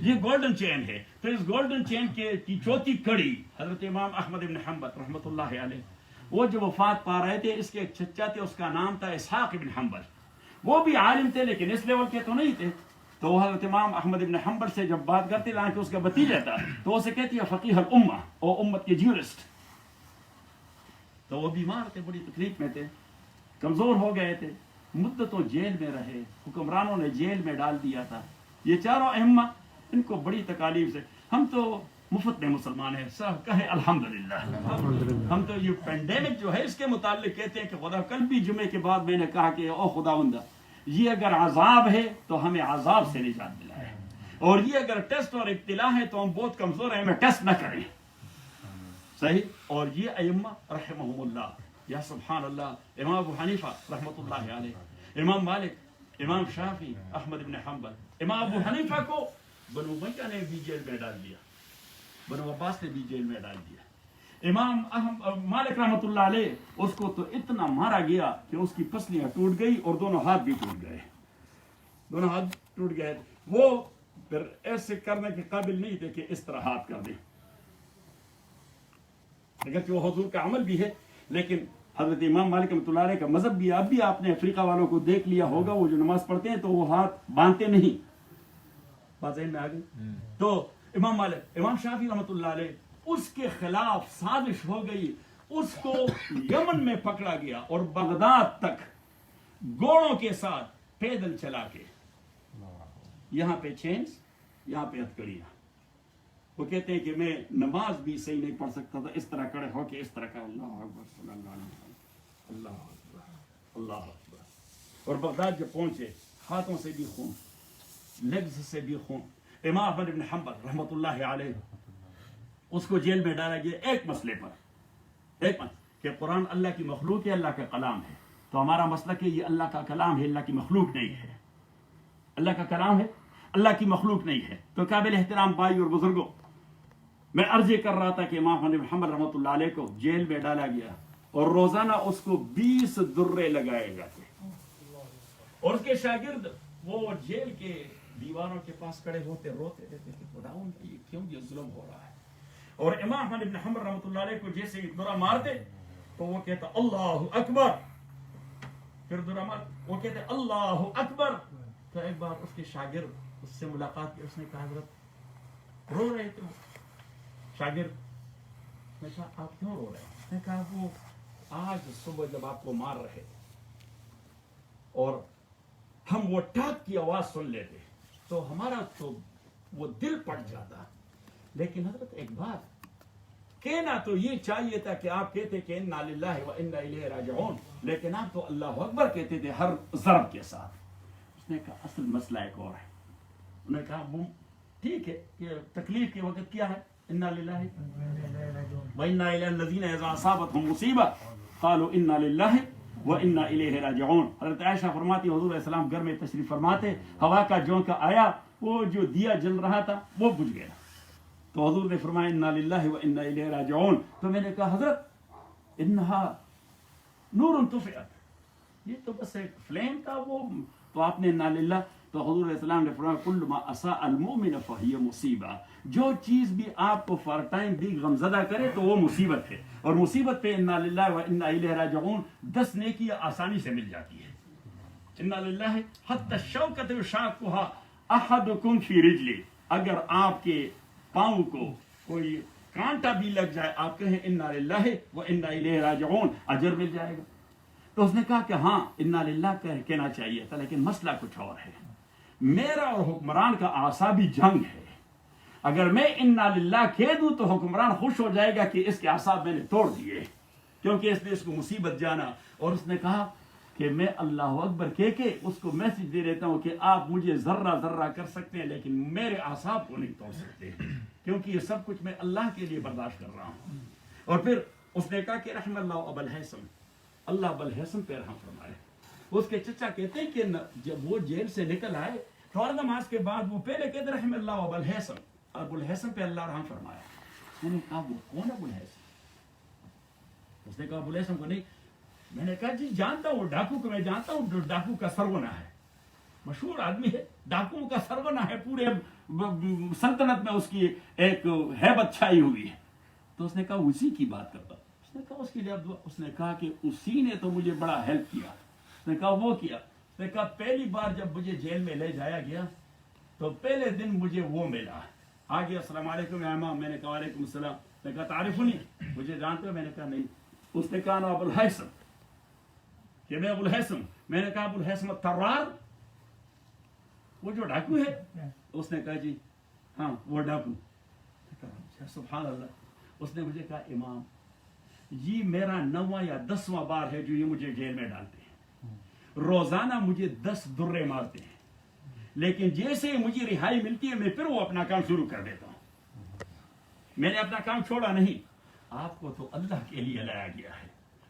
Speaker 1: یہ گولڈن چین ہے۔ تو اس گولڈن چین کی چوتھی کڑی حضرت امام احمد بن حنبل رحمۃ اللہ علیہ، وہ جو وفات پا رہے تھے، اس کے ایک چچا تھے، اس کا نام تھا اسحاق بن حنبل، وہ بھی عالم تھے لیکن اس لیول کے تو نہیں تھے۔ تو حضرت امام احمد بن حنبل سے جب بات کرتے، حالانکہ اس کا بھتیجا تھا، تو اسے کہتی ہے فقیہ الامہ، اور امت کے جیورسٹ۔ تو وہ بیمار تھے، بڑی تکلیف میں تھے، کمزور ہو گئے تھے، مدتوں جیل میں رہے، حکمرانوں نے جیل میں ڈال دیا تھا۔ یہ چاروں ائمہ، ان کو بڑی تکالیف سے، ہم تو مفت میں مسلمان ہیں. سب کہیں الحمدللہ. ہم تو یہ پینڈیمک جو ہے اس کے متعلق کہتے ہیں کہ خدا, کل بھی جمعے کے بعد میں نے کہا کہ او خداوند یہ اگر عذاب ہے تو ہمیں عذاب سے نجات دلائے, اور یہ اگر ٹیسٹ اور ابتلا ہے تو ہم بہت کمزور ہیں, ہمیں ٹیسٹ نہ کریں. صحیح. اور یہ ائمہ رحمہم اللہ, یا سبحان اللہ, امام ابو حنیفہ رحمۃ اللہ علیہ, امام مالک, امام شافعی, احمد بن حنبل. امام ابو حنیفہ کو بنو امیہ نے بھی جیل میں ڈال دیا, بنو عباس نے بھی جیل میں ڈال دیا. امام مالک رحمۃ اللہ علیہ, اس کو تو اتنا مارا گیا کہ اس کی پسلیاں ٹوٹ گئی اور دونوں ہاتھ بھی ٹوٹ گئے, دونوں ہاتھ ٹوٹ گئے. وہ پھر ایسے کرنے کے قابل نہیں تھے کہ اس طرح ہاتھ کر دیں, اگرچہ وہ حضور کا عمل بھی ہے, لیکن حضرت امام مالک رحمۃ اللہ علیہ کا مذہب بھی. اب بھی آپ نے افریقہ والوں کو دیکھ لیا ہوگا, وہ جو نماز پڑھتے ہیں تو وہ ہاتھ باندھتے نہیں. بات ذہن میں آ گئی. تو امام مالک, امام شافعی رحمۃ اللہ علیہ, اس کے خلاف سازش ہو گئی, اس کو یمن میں پکڑا گیا اور بغداد تک گھوڑوں کے ساتھ پیدل چلا کے, یہاں پہ چینز, یہاں پہ ہتھکڑیاں. وہ کہتے ہیں کہ میں نماز بھی صحیح نہیں پڑھ سکتا تھا, اس طرح کھڑے ہو کے اس طرح کا اللہ اکبر صلی اللہ علیہ وسلم, اللہ اکبر اللہ اکبر. اور بغداد جب پہنچے, ہاتھوں سے بھی خون, لیگز سے بھی خون. امام احمد بن حنبل رحمۃ اللہ علیہ, اس کو جیل میں ڈالا گیا ایک مسئلے پر, ایک کہ قرآن اللہ کی مخلوق ہے, اللہ کا کلام ہے. تو ہمارا مسئلہ کہ یہ اللہ کا کلام ہے, اللہ کی مخلوق نہیں ہے. اللہ کا کلام ہے, اللہ کی مخلوق نہیں ہے. تو قابل احترام بھائی اور بزرگوں, میں عرض یہ کر رہا تھا کہ امام احمد بن حنبل رحمۃ اللہ علیہ کو جیل میں ڈالا گیا اور روزانہ اس کو 20 درے لگائے جاتے, اور اس کے شاگرد وہ جیل کے دیواروں کے پاس کھڑے ہوتے, روتے رہتے کہ خداوند یہ کیوں یہ ظلم ہو رہا ہے. اور امام احمد بن حنبل رحمۃ اللہ علیہ کو جیسے درہ مارتے تو وہ کہتا اللہ اکبر, پھر درہ مار, وہ کہتے اللہ اکبر. تو ایک بار اس کے شاگرد اس سے ملاقات کی, اس نے کہا حضرت رو رہے تھے. شاگرد نے کہا آپ کیوں رو رہے ہیں؟ اس نے کہا وہ آج صبح جب آپ کو مار رہے اور ہم وہ ٹاک کی آواز سن لیتے تو ہمارا تو وہ دل پٹ جاتا, لیکن حضرت ایک بات کہنا تو یہ چاہیے تھا کہ آپ کہتے کہ انا للہ و انا الیہ راجعون, لیکن آپ تو اللہ اکبر کہتے تھے ہر ضرب کے ساتھ. اس نے کہا اصل مسئلہ ایک اور ہے. انہوں نے کہا وہ ٹھیک ہے کہ تکلیف کے وقت کیا ہے, انا للہ و انا الیہ الذین اذا اصابتهم مصیبہ قالوا انا للہ و انا الیہ راجعون. حضرت عائشہ فرماتی حضور علیہ السلام گھر میں تشریف فرماتے, ہوا کا جھونکا آیا, وہ جو دیا جل رہا تھا وہ بجھ گیا, تو حضور نے فرمایا انا للہ و انا الیہ راجعون. تو میں نے کہا حضرت انہا نور طفئت, یہ تو بس ایک فلیم تھا وہ, تو آپ نے انا للہ. تو حضور علیہ السلام نے فرمایا کل ما اساء المؤمن فہی مصیبہ, جو چیز بھی آپ کو فار ٹائم بھی غمزدہ کرے تو وہ مصیبت ہے, اور مصیبت پہ انا للہ و انا الیہ راجعون 10 نیکی آسانی سے مل جاتی ہے. انا للہ حتی الشوکۃ یشاقها احدکم فی رجلہ, اگر آپ کے پاؤں کو کوئی کانٹا بھی لگ جائے آپ کہیں انا للہ و انا الیہ راجعون, اجر مل جائے گا. تو اس نے کہا کہ ہاں انا للہ کہنا چاہیے تھا, لیکن مسئلہ کچھ اور ہے. میرا اور حکمران کا اعصابی جنگ ہے, اگر میں انا للہ کہہ دوں تو حکمران خوش ہو جائے گا کہ اس کے اعصاب میں نے توڑ دیے, کیونکہ اس نے اس کو مصیبت جانا. اور اس نے کہا کہ میں اللہ اکبر کہہ کے اس کو میسج دے دیتا ہوں کہ آپ مجھے ذرہ ذرہ کر سکتے ہیں لیکن میرے اعصاب کو نہیں توڑ سکتے, کیونکہ یہ سب کچھ میں اللہ کے لیے برداشت کر رہا ہوں. اور پھر اس نے کہا کہ رحم اللہ ابا الحسن, اللہ ابا الحسن پہ رحم فرمائے. اس کے چچا کہتے ہیں کہ جب وہ جیل سے نکل آئے فوراً نماز کے بعد وہ پہلے کہتے رحم اللہ ابا الحسن, ابو الحسن پہ اللہ رحم فرمایا. میں نے کہا وہ کون ابو الحسن؟ اس نے کہا ابو الحسن کو نہیں. میں نے کہا جی جانتا ہوں ڈاکو کو, میں جانتا ہوں ڈاکو کا سرغنہ ہے, مشہور آدمی ہے, ڈاکو کا سرغنہ ہے, پورے سلطنت میں اس کی ایک ہیبت چھائی ہوئی ہے. تو اس نے کہا اسی کی بات کرتا. اس نے کہا اس کے لیے اس نے کہا کہ اسی نے تو مجھے بڑا ہیلپ کیا. اس نے کہا وہ کیا. اس نے کہا پہلی بار جب مجھے جیل میں لے جایا گیا تو پہلے دن مجھے وہ ملا, آ گیا السلام علیکم امام. میں نے کہا وعلیکم السلام. میں نے کہا تعریفونی, مجھے جانتے ہو؟ میں نے کہا نہیں. اس نے کہا نا ابو الحسن, کہ میں ابو الحسن. میں نے کہا ابو الحسن الطرار, وہ جو ڈاکو ہے؟ اس نے کہا جی ہاں وہ ڈاکو. سبحان اللہ. اس نے مجھے کہا امام یہ میرا 9واں یا 10واں بار ہے جو یہ مجھے جیل میں ڈالتے ہیں. روزانہ مجھے 10 درے مارتے ہیں, لیکن جیسے مجھے رہائی ملتی ہے میں پھر وہ اپنا کام شروع کر دیتا ہوں. میں نے اپنا کام چھوڑا نہیں. آپ کو تو اللہ کے لیے لایا گیا ہے,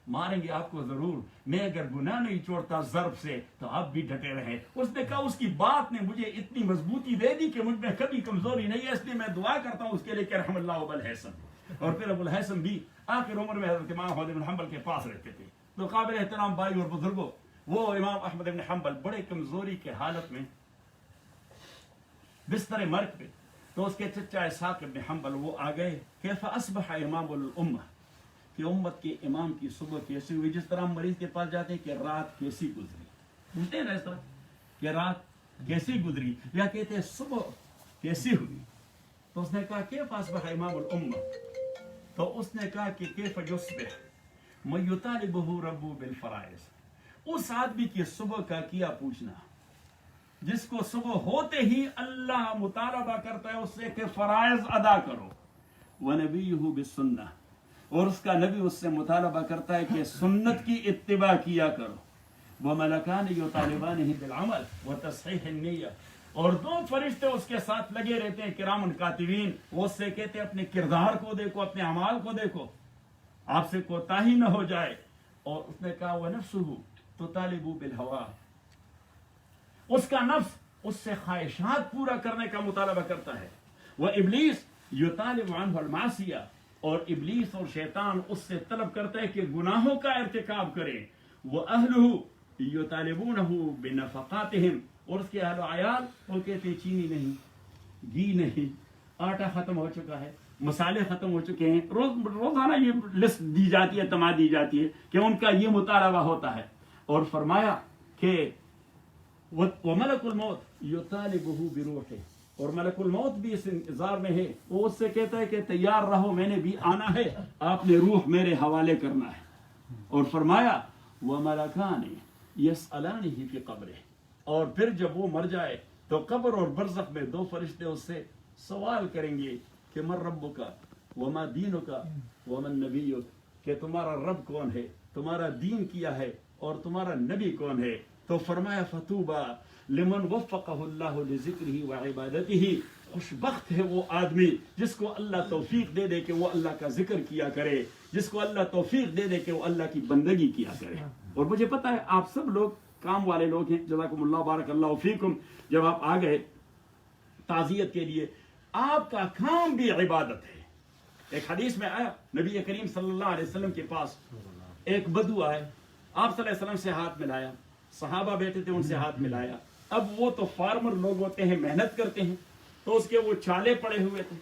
Speaker 1: ماریں گے آپ کو ضرور. میں اگر گناہ نہیں چھوڑتا ضرب سے تو آپ بھی ڈٹے رہے. اس نے کہا اس کی بات نے مجھے اتنی مضبوطی دے دی کہ مجھ میں کبھی کمزوری نہیں ہے, اس لیے میں دعا کرتا ہوں اس کے لیے کہ رحم اللہ ابو الحسن. اور پھر ابو الحسن بھی آخر عمر میں حضرت امام احمد بن حنبل کے پاس رہتے تھے. تو قابل احترام بھائی اور بزرگوں, وہ امام احمد بن حنبل بڑے کمزوری کے حالت میں بستر مرگ پہ, تو اس کے چچا اسحاق بن حنبل وہ آ گئے. کیف اصبح امام الامہ, کہ امت کے امام کی صبح کیسی ہوئی. جس طرح ہم مریض کے پاس جاتے ہیں کہ رات کیسی گزری, سنتے ہیں نا اس طرح کہ رات کیسی گزری, یا کہتے ہیں صبح کیسی ہوئی. تو اس نے کہا کیف اصبح امام الامہ, تو اس نے کہا کہ کیف یصبح من یطالبہ ربہ بالفرائض. اس آدمی کی صبح کا کیا پوچھنا جس کو صبح ہوتے ہی اللہ مطالبہ کرتا ہے اس سے کہ فرائض ادا کرو. وَنَبِيُّهُ بِالسُنَّةِ, اور اس کا نبی اس سے مطالبہ کرتا ہے کہ سنت کی اتباع کیا کرو. وَمَلَكَانِ يُطَالِبَانِهِ بِالْعَمَلِ وَتَصْحِيحِ النِّيَّةِ, اور 2 فرشتے اس کے ساتھ لگے رہتے ہیں کرامن کاتبین. وہ اس سے کہتے ہیں اپنے کردار کو دیکھو, اپنے اعمال کو دیکھو, آپ سے کوتاہی نہ ہو جائے. اور اس نے کہا وَنَفْسُهُ تُطَالِبُ بِالْهَوَىٰ, اس کا نفس اس سے خواہشات پورا کرنے کا مطالبہ کرتا ہے. وَإِبْلِيسُ يُطَالِبُ عَنْهُ الْمَعْصِيَةَ, اور ابلیس اور شیطان اس سے طلب کرتا ہے کہ گناہوں کا ارتکاب کرے. وَأَهْلُهُ يُطَالِبُونَهُ بِنَفَقَاتِهِمْ, اور اس کے اہل و عیال وہ کہتے ہیں چینی نہیں, گھی نہیں, آٹا ختم ہو چکا ہے, مسالے ختم ہو چکے ہیں. روزانہ یہ لسٹ دی جاتی ہے, تما دی جاتی ہے کہ ان کا یہ مطالبہ ہوتا ہے. اور فرمایا کہ وَمَلَكُ الْمَوْتِ يُطَالِبُهُ بِرُوحِهِ, اور ملک الموت بھی اس انتظار میں ہے. وہ اس سے کہتا ہے کہ تیار رہو, میں نے بھی آنا ہے, آپ نے روح میرے حوالے کرنا ہے. اور فرمایا وَمَلَكَانِ يَسْأَلَانِهِ فِي قَبْرِهِ, اور پھر جب وہ مر جائے تو قبر اور برزخ میں 2 فرشتے اس سے سوال کریں گے کہ مَن رَبُّكَ وَمَا دِينُكَ وَمَن نَبِيُّكَ, کہ تمہارا رب کون ہے, تمہارا دین کیا ہے, اور تمہارا نبی کون ہے. تو فرمایا فَطُوبَى لمن وفقہ اللہ لذکرہ وعبادتہ, خوش بخت ہے وہ آدمی جس کو اللہ توفیق دے دے کہ وہ اللہ کا ذکر کیا کرے, جس کو اللہ توفیق دے دے کہ وہ اللہ کی بندگی کیا کرے. اور مجھے پتا ہے آپ سب لوگ کام والے لوگ ہیں, جزاکم اللہ بارک اللہ فیکم. جب آپ آ گئے تعزیت کے لیے, آپ کا کام بھی عبادت ہے. ایک حدیث میں آیا نبی کریم صلی اللہ علیہ وسلم کے پاس ایک بدو آئے, آپ صلی اللہ علیہ وسلم سے ہاتھ ملایا, صحابہ بیٹھے تھے ان سے ہاتھ ملایا. اب وہ تو فارمر لوگ ہوتے ہیں, محنت کرتے ہیں, تو اس کے وہ چھالے پڑے ہوئے تھے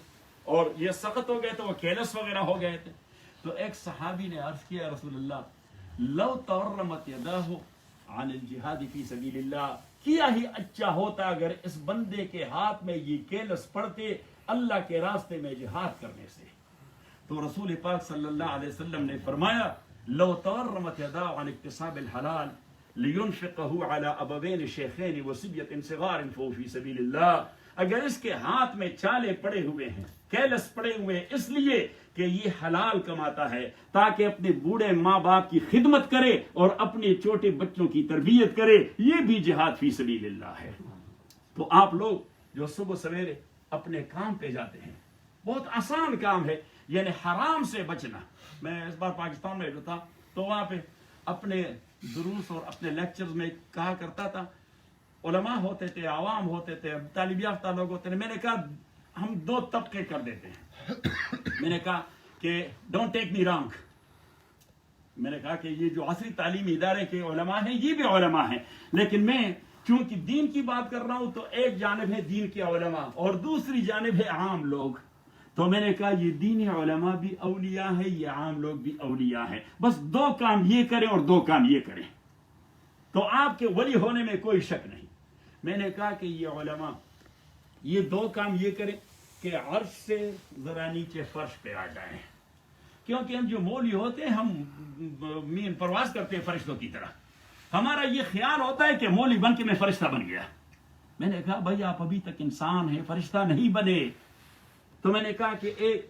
Speaker 1: اور یہ سخت ہو گئے تو وہ کیلس وغیرہ ہو گئے تھے. تو ایک صحابی نے عرض کیا رسول اللہ لو تورمت یداہ عن الجہاد فی سبیل اللہ, کیا ہی اچھا ہوتا اگر اس بندے کے ہاتھ میں یہ کیلس پڑتے اللہ کے راستے میں جہاد کرنے سے. تو رسول پاک صلی اللہ علیہ وسلم نے فرمایا لو تورمت یداہ عن اکتساب الحلال لینفقہ علی ابوین شیخین وصبیۃ صغار فہو فی سبیل اللہ, اگر اس کے ہاتھ میں چھالے پڑے ہوئے ہیں, کیلس پڑے ہوئے ہیں, اس لیے کہ یہ حلال کماتا ہے تاکہ اپنے بوڑھے ماں باپ کی خدمت کرے اور اپنے چھوٹے بچوں کی تربیت کرے, یہ بھی جہاد فی سبیل اللہ ہے. تو آپ لوگ جو صبح سویرے اپنے کام پہ جاتے ہیں, بہت آسان کام ہے, یعنی حرام سے بچنا. میں اس بار پاکستان میں جو تھا تو وہاں پہ اپنے دروس اور اپنے لیکچرز میں کہا کرتا تھا, علماء ہوتے تھے, عوام ہوتے تھے, طالب یافتہ لوگ ہوتے تھے. میں نے کہا ہم 2 طبقے کر دیتے ہیں. میں نے کہا کہ ڈونٹ ٹیک می رانگ, میں نے کہا کہ یہ جو عصری تعلیمی ادارے کے علماء ہیں یہ بھی علماء ہیں, لیکن میں چونکہ دین کی بات کر رہا ہوں تو ایک جانب ہے دین کے علماء اور دوسری جانب ہے عام لوگ. تو میں نے کہا یہ دینی علماء بھی اولیاء ہیں, یہ عام لوگ بھی اولیاء ہیں, بس 2 کام یہ کریں اور 2 کام یہ کریں تو آپ کے ولی ہونے میں کوئی شک نہیں. میں نے کہا کہ یہ علماء یہ 2 کام یہ کریں کہ عرش سے ذرا نیچے فرش پہ آ جائیں, کیونکہ ہم جو مولوی ہوتے ہیں ہم مین پرواز کرتے ہیں فرشتوں کی طرح. ہمارا یہ خیال ہوتا ہے کہ مولوی بن کے میں فرشتہ بن گیا. میں نے کہا بھائی آپ ابھی تک انسان ہیں, فرشتہ نہیں بنے. تو میں نے کہا کہ ایک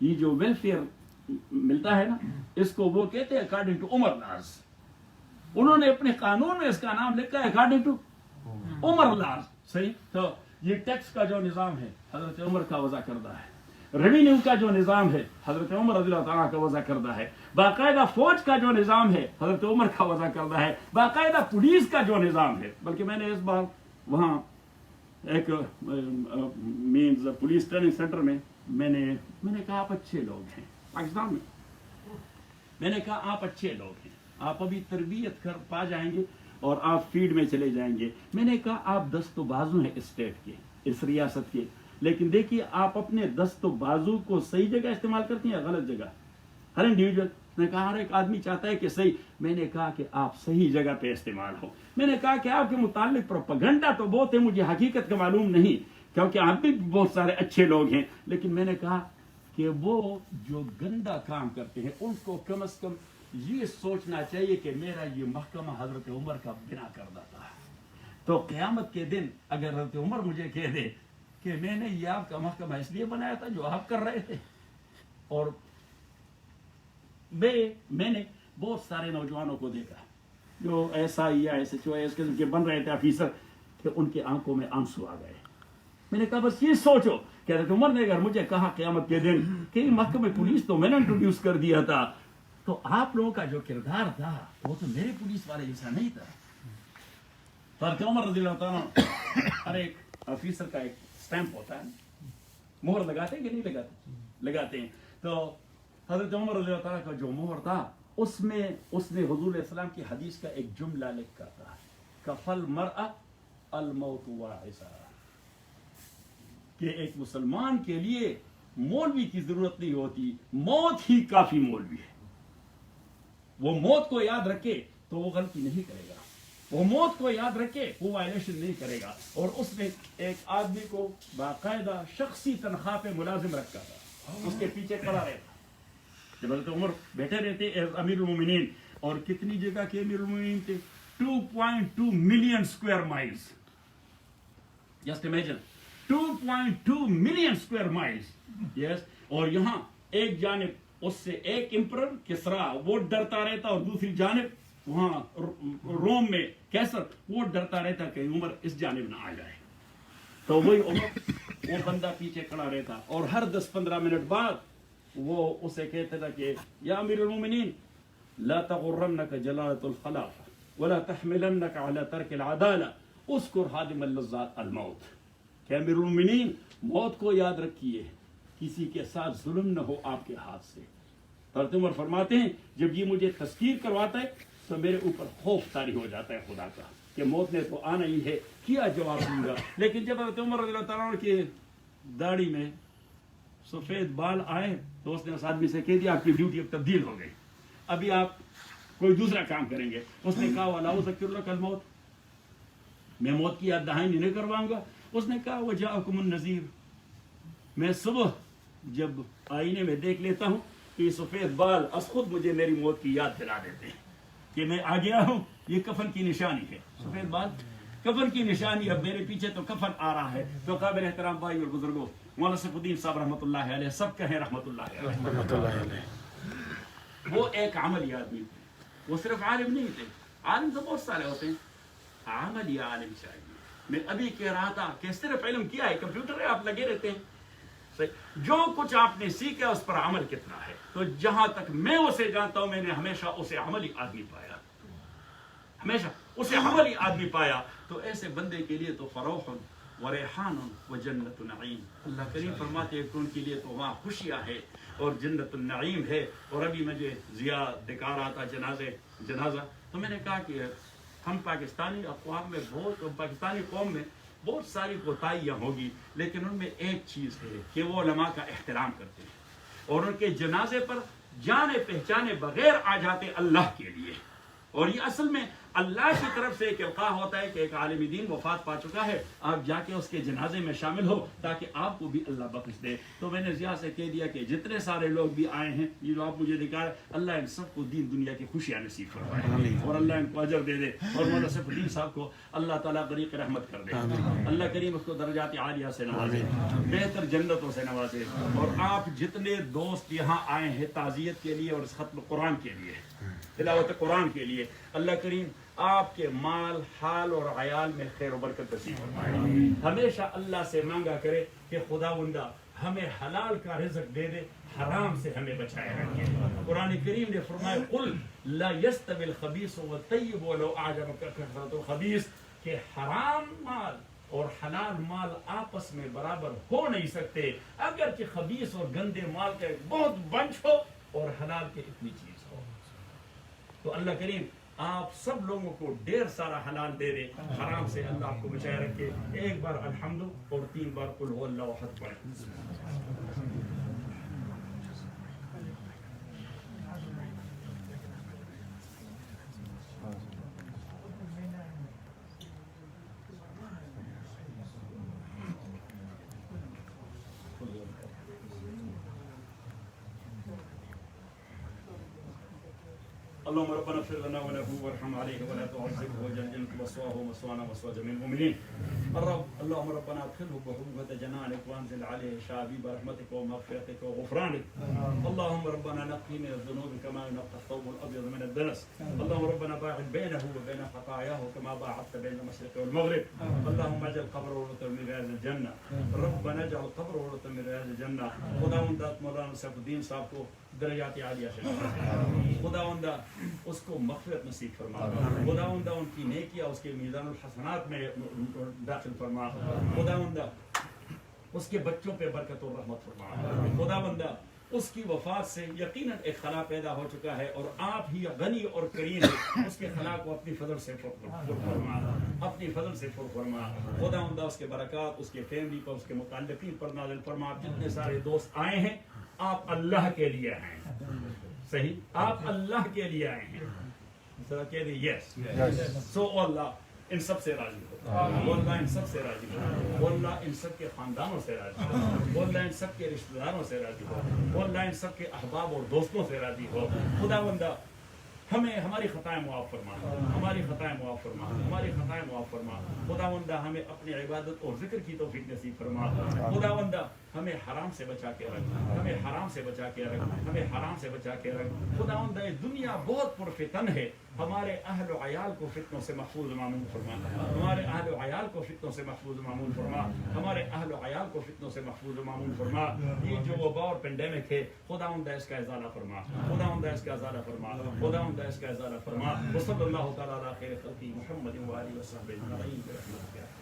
Speaker 1: یہ جو ویلفیئر ملتا ہے نا اس کو وہ کہتے ہیں اکارڈنگ ٹو عمر لاز. انہوں نے اپنے قانون میں اس کا نام لکھا ہے اکارڈنگ ٹو عمر لاز. صحیح. تو یہ ٹیکس کا جو نظام ہے حضرت عمر کا وضع کردہ ہے. ریونیو کا جو نظام ہے حضرت عمر رضی اللہ تعالیٰ کا وضع کردہ ہے. باقاعدہ فوج کا جو نظام ہے حضرت عمر کا وضع کردہ ہے. باقاعدہ پولیس کا جو نظام ہے. بلکہ میں نے اس بار وہاں ایک مینز پولیس ٹریننگ سینٹر میں میں نے کہا آپ اچھے لوگ ہیں پاکستان میں نے کہا آپ اچھے لوگ ہیں, آپ ابھی تربیت کر پا جائیں گے اور آپ فیلڈ میں چلے جائیں گے. میں نے کہا آپ دست و بازو ہیں اسٹیٹ کے, اس ریاست کے, لیکن دیکھیے آپ اپنے دست و بازو کو صحیح جگہ استعمال کرتی ہیں یا غلط جگہ. ہر انڈیویجول نے کہا ہر ایک آدمی چاہتا ہے کہ صحیح. میں نے کہا کہ آپ صحیح جگہ پہ استعمال ہو. میں نے کہا کہ آپ کے متعلق پروپیگنڈا تو بہت ہے, مجھے حقیقت کا معلوم نہیں کیونکہ آپ بھی بہت سارے اچھے لوگ ہیں, لیکن میں نے کہا کہ وہ جو گندا کام کرتے ہیں ان کو کم از کم یہ سوچنا چاہیے کہ میرا یہ محکمہ حضرت عمر کا بنا کردہ تھا. تو قیامت کے دن اگر حضرت عمر مجھے کہہ دے کہ میں نے یہ آپ کا محکمہ اس لیے بنایا تھا جو آپ کر رہے تھے, اور میں نے بہت سارے نوجوانوں کو دیکھا جو ایسا یا ایسے جو اس قسم کے بن رہے تھے آفیسر کہ ان کے آنکھوں میں آنسو آ گئے. میں نے کہا بس یہ سوچو کہ حضرت عمر نے اگر مجھے کہا قیامت کے دن کہ محکمہ پولیس تو میں نے انٹروڈیوس کر دیا تھا, تو آپ لوگوں کا جو کردار تھا وہ تو میرے پولیس والے جیسا نہیں تھا. تو حضرت عمر رضی اللہ تعالیٰ ہر ایک آفیسر کا ایک اسٹیمپ ہوتا ہے, مہر لگاتے ہیں کہ نہیں لگاتے؟ لگاتے ہیں. تو حضرت عمر رضی اللہ تعالیٰ کا جو مہر تھا اس میں اس نے حضور علیہ السلام کی حدیث کا ایک جملہ لکھا تھا, کفل مرء الموت واعظا, کہ ایک مسلمان کے لیے مولوی کی ضرورت نہیں ہوتی, موت ہی کافی مولوی ہے. وہ موت کو یاد رکھے تو وہ غلطی نہیں کرے گا, وہ موت کو یاد رکھے وہ وائلیشن نہیں کرے گا. اور اس نے ایک آدمی کو باقاعدہ شخصی تنخواہ پہ ملازم رکھا تھا, اس کے پیچھے کھڑا رہتا. جب حضرت عمر بیٹھے رہتے امیر المومنین, اور کتنی جگہ کے امیر المومنین تھے, 2.2 million square miles. Just imagine 2.2 million square miles. Yes. اور یہاں ایک جانب اس سے ایک امپرر کسرا وہ ڈرتا رہتا, اور دوسری جانب وہاں روم میں کیسر وہ ڈرتا رہتا کہ عمر اس جانب نہ آ جائے. تو وہی عمر وہ بندہ پیچھے کھڑا رہتا, اور ہر 10-15 منٹ بعد وہ اسے کہتا تھا کہ یا امیر المومنین لا تغرنک جلالۃ الخلافہ ولا تحملنک علی ترک العدالہ اذکر حادم اللذات الموت. کہ امیر المومنین موت کو یاد رکھیے, کسی کے ساتھ ظلم نہ ہو آپ کے ہاتھ سے. حضرت عمر فرماتے ہیں جب یہ مجھے تذکیر کرواتا ہے تو میرے اوپر خوف طاری ہو جاتا ہے خدا کا کہ موت نے تو آنا ہی ہے, کیا جواب دوں گا. لیکن جب حضرت عمر رضی اللہ تعالیٰ کی داڑھی میں سفید بال آئے تو اس نے اس آدمی سے کہہ دیا آپ کی ڈیوٹی اب تبدیل ہو گئی, ابھی آپ کوئی دوسرا کام کریں گے. اس نے کہا وَلَا أُذَكِّرُ لَكَ الْمَوْتَ, میں موت کی یاد دہانی نہیں کرواؤں گا. اس نے کہا وَجَاءَكُمُ النَّذِيرُ, میں صبح جب آئینے میں دیکھ لیتا ہوں کہ یہ سفید بال از خود مجھے میری موت کی یاد دلا دیتے ہیں کہ میں آ گیا ہوں. یہ کفن کی نشانی ہے, سفید بال کفن کی نشانی. اب میرے پیچھے تو کفن آ رہا ہے. تو قابل احترام بھائی اور بزرگوں, مولانا سیف الدین صاحب رحمۃ اللہ علیہ, سب کہیں رحمۃ اللہ علیہ, وہ ایک عملی آدمی تھے. وہ صرف عالم نہیں تھے, عالم تو بہت سارے ہوتے ہیں, عملی عالم چاہیے. میں ابھی کہہ رہا تھا کہ صرف علم کیا ہے, کمپیوٹر ہے آپ لگے رہتے ہیں, جو کچھ آپ نے سیکھا اس پر عمل کتنا ہے. تو جہاں تک میں اسے جانتا ہوں میں نے ہمیشہ اسے عملی آدمی پایا, ہمیشہ اسے عملی آدمی پایا. تو ایسے بندے کے لیے تو فروح و ریحان و جنت النعیم, اللہ کریم فرماتے ہیں کہ ان کے لیے تو وہاں خوشیاں ہے اور جنت النعیم ہے. اور ابھی مجھے ضیاء دکھا رہا تھا جنازہ, تو میں نے کہا کہ ہم پاکستانی اقوام میں پاکستانی قوم میں بہت ساری کوتاہیاں ہوگی, لیکن ان میں ایک چیز ہے کہ وہ علماء کا احترام کرتے ہیں اور ان کے جنازے پر جانے پہچانے بغیر آ جاتے اللہ کے لیے. اور یہ اصل میں اللہ کی طرف سے ایک القاء ہوتا ہے کہ ایک عالم دین وفات پا چکا ہے، آپ جا کے اس کے جنازے میں شامل ہو تاکہ آپ کو بھی اللہ بخش دے. تو میں نے ضیاء سے کہہ دیا کہ جتنے سارے لوگ بھی آئے ہیں، یہ جو آپ مجھے دکھائے، اللہ ان سب کو دین دنیا کی خوشیاں نصیب فرمائے اور اللہ ان کو اجر دے دے، اور مولانا سیف الدین صاحب کو اللہ تعالیٰ غریق رحمت کر دے. اللہ کریم اس کو درجات عالیہ سے نوازے، بہتر جنتوں سے نوازے. اور آپ جتنے دوست یہاں آئے ہیں تعزیت کے لیے اور اس ختم قرآن کے لیے، تلاوت قرآن کے لیے، اللہ کریم آپ کے مال، حال اور عیال میں خیر و برکت نصیب فرمائے. ہمیشہ اللہ سے مانگا کرے کہ خداوندہ ہمیں حلال کا رزق دے دے، حرام سے ہمیں بچائے رکھے. قرآن کریم نے فرمایا قل لا يستوي الخبيث والطيب ولو اعجبك كثرة الخبيث، کہ حرام مال اور حلال مال آپس میں برابر ہو نہیں سکتے، اگر کہ خبیث اور گندے مال کا ایک بہت بنچ ہو اور حلال کے اتنی چیز ہو. تو اللہ کریم آپ سب لوگوں کو ڈھیر سارا حلال دے دے، حرام سے اللہ آپ کو بچائے رکھے. ایک بار الحمد اور 3 بار قل هو اللہ احد پڑھیں. اللهم ربنا اغفر لنا وله وارحم عليه ولا تعذبه واجعل جنة مثواه مثوانا ومثوى جميع المؤمنين. اللهم ربنا ادخله بحرمة جنانك وانزل عليه شعبيب رحمتك ومغفرتك وغفرانك. اللهم ربنا نقي من الذنوب كما ينقى الثوب الابيض من الدنس. اللهم ربنا باعد بينه وبين خطاياه كما باعدت بين المشرق والمغرب. اللهم اجعل قبره روضة من رياض الجنة. ربنا اجعل قبره روضة من رياض الجنة. خداوند مولانا سیف الدین صاحب کو درجات عالیہ سے نوازے. خداوندہ اس کو مغفرت نصیب فرما. خداوندہ ان کی نیکیاں اس کے میزان الحسنات میں داخل فرما. خداوندہ اس کے بچوں پہ برکت اور رحمت فرما. خداوندہ اس کی وفات سے یقیناً ایک خلا پیدا ہو چکا ہے اور آپ ہی غنی اور کریم ہے، اس کے خلا کو اپنی فضل سے پر فرما، اپنی فضل سے پر فرما. خداوندہ اس کے برکات اس کے فیملی پر، اس کے متعلقین پر نازل فرما. جتنے سارے دوست آئے ہیں آپ اللہ کے لیے آئے ہیں، صحیح، آپ اللہ کے لیے آئے ہیں. ذرا کہہ دیں یس. سو اللہ ان سب سے راضی ہو، وہ اللہ ان سب سے راضی ہو، وہ اللہ ان سب کے خاندانوں سے راضی ہو، وہ اللہ ان سب کے رشتہ داروں سے راضی ہو، وہ اللہ ان سب کے احباب اور دوستوں سے راضی ہو. خداوندہ ہمیں ہماری خطائیں معاف فرما، ہماری خطائیں معاف فرما، ہماری خطائیں معاف فرما. خداوندہ ہمیں اپنی عبادت اور ذکر کی توفیق نصیب فرما. خداوندہ ہمیں حرام سے بچا کے رکھ، ہمیں حرام سے بچا کے رکھ، ہمیں حرام سے بچا کے رکھ. خداوندہ یہ دنیا بہت پرفتن ہے، ہمارے اہل و عیال کو فتنوں سے محفوظ معمول فرما. ہمارے اہل و عیال کو فتنوں سے محفوظ معمول فرما. ہمارے اہل و عیال کو فتنوں سے محفوظ معمول فرما. یہ جو وبا اور پینڈیمک ہے خداوندہ اس کا ازالہ فرما، خداوندہ اس کا ازالہ فرما، خداوندہ اس کا ازالہ فرما. وصلی اللہ تعالی علی خیر خلقہ محمد و آلہ وصحبہ اجمعین برحمتک.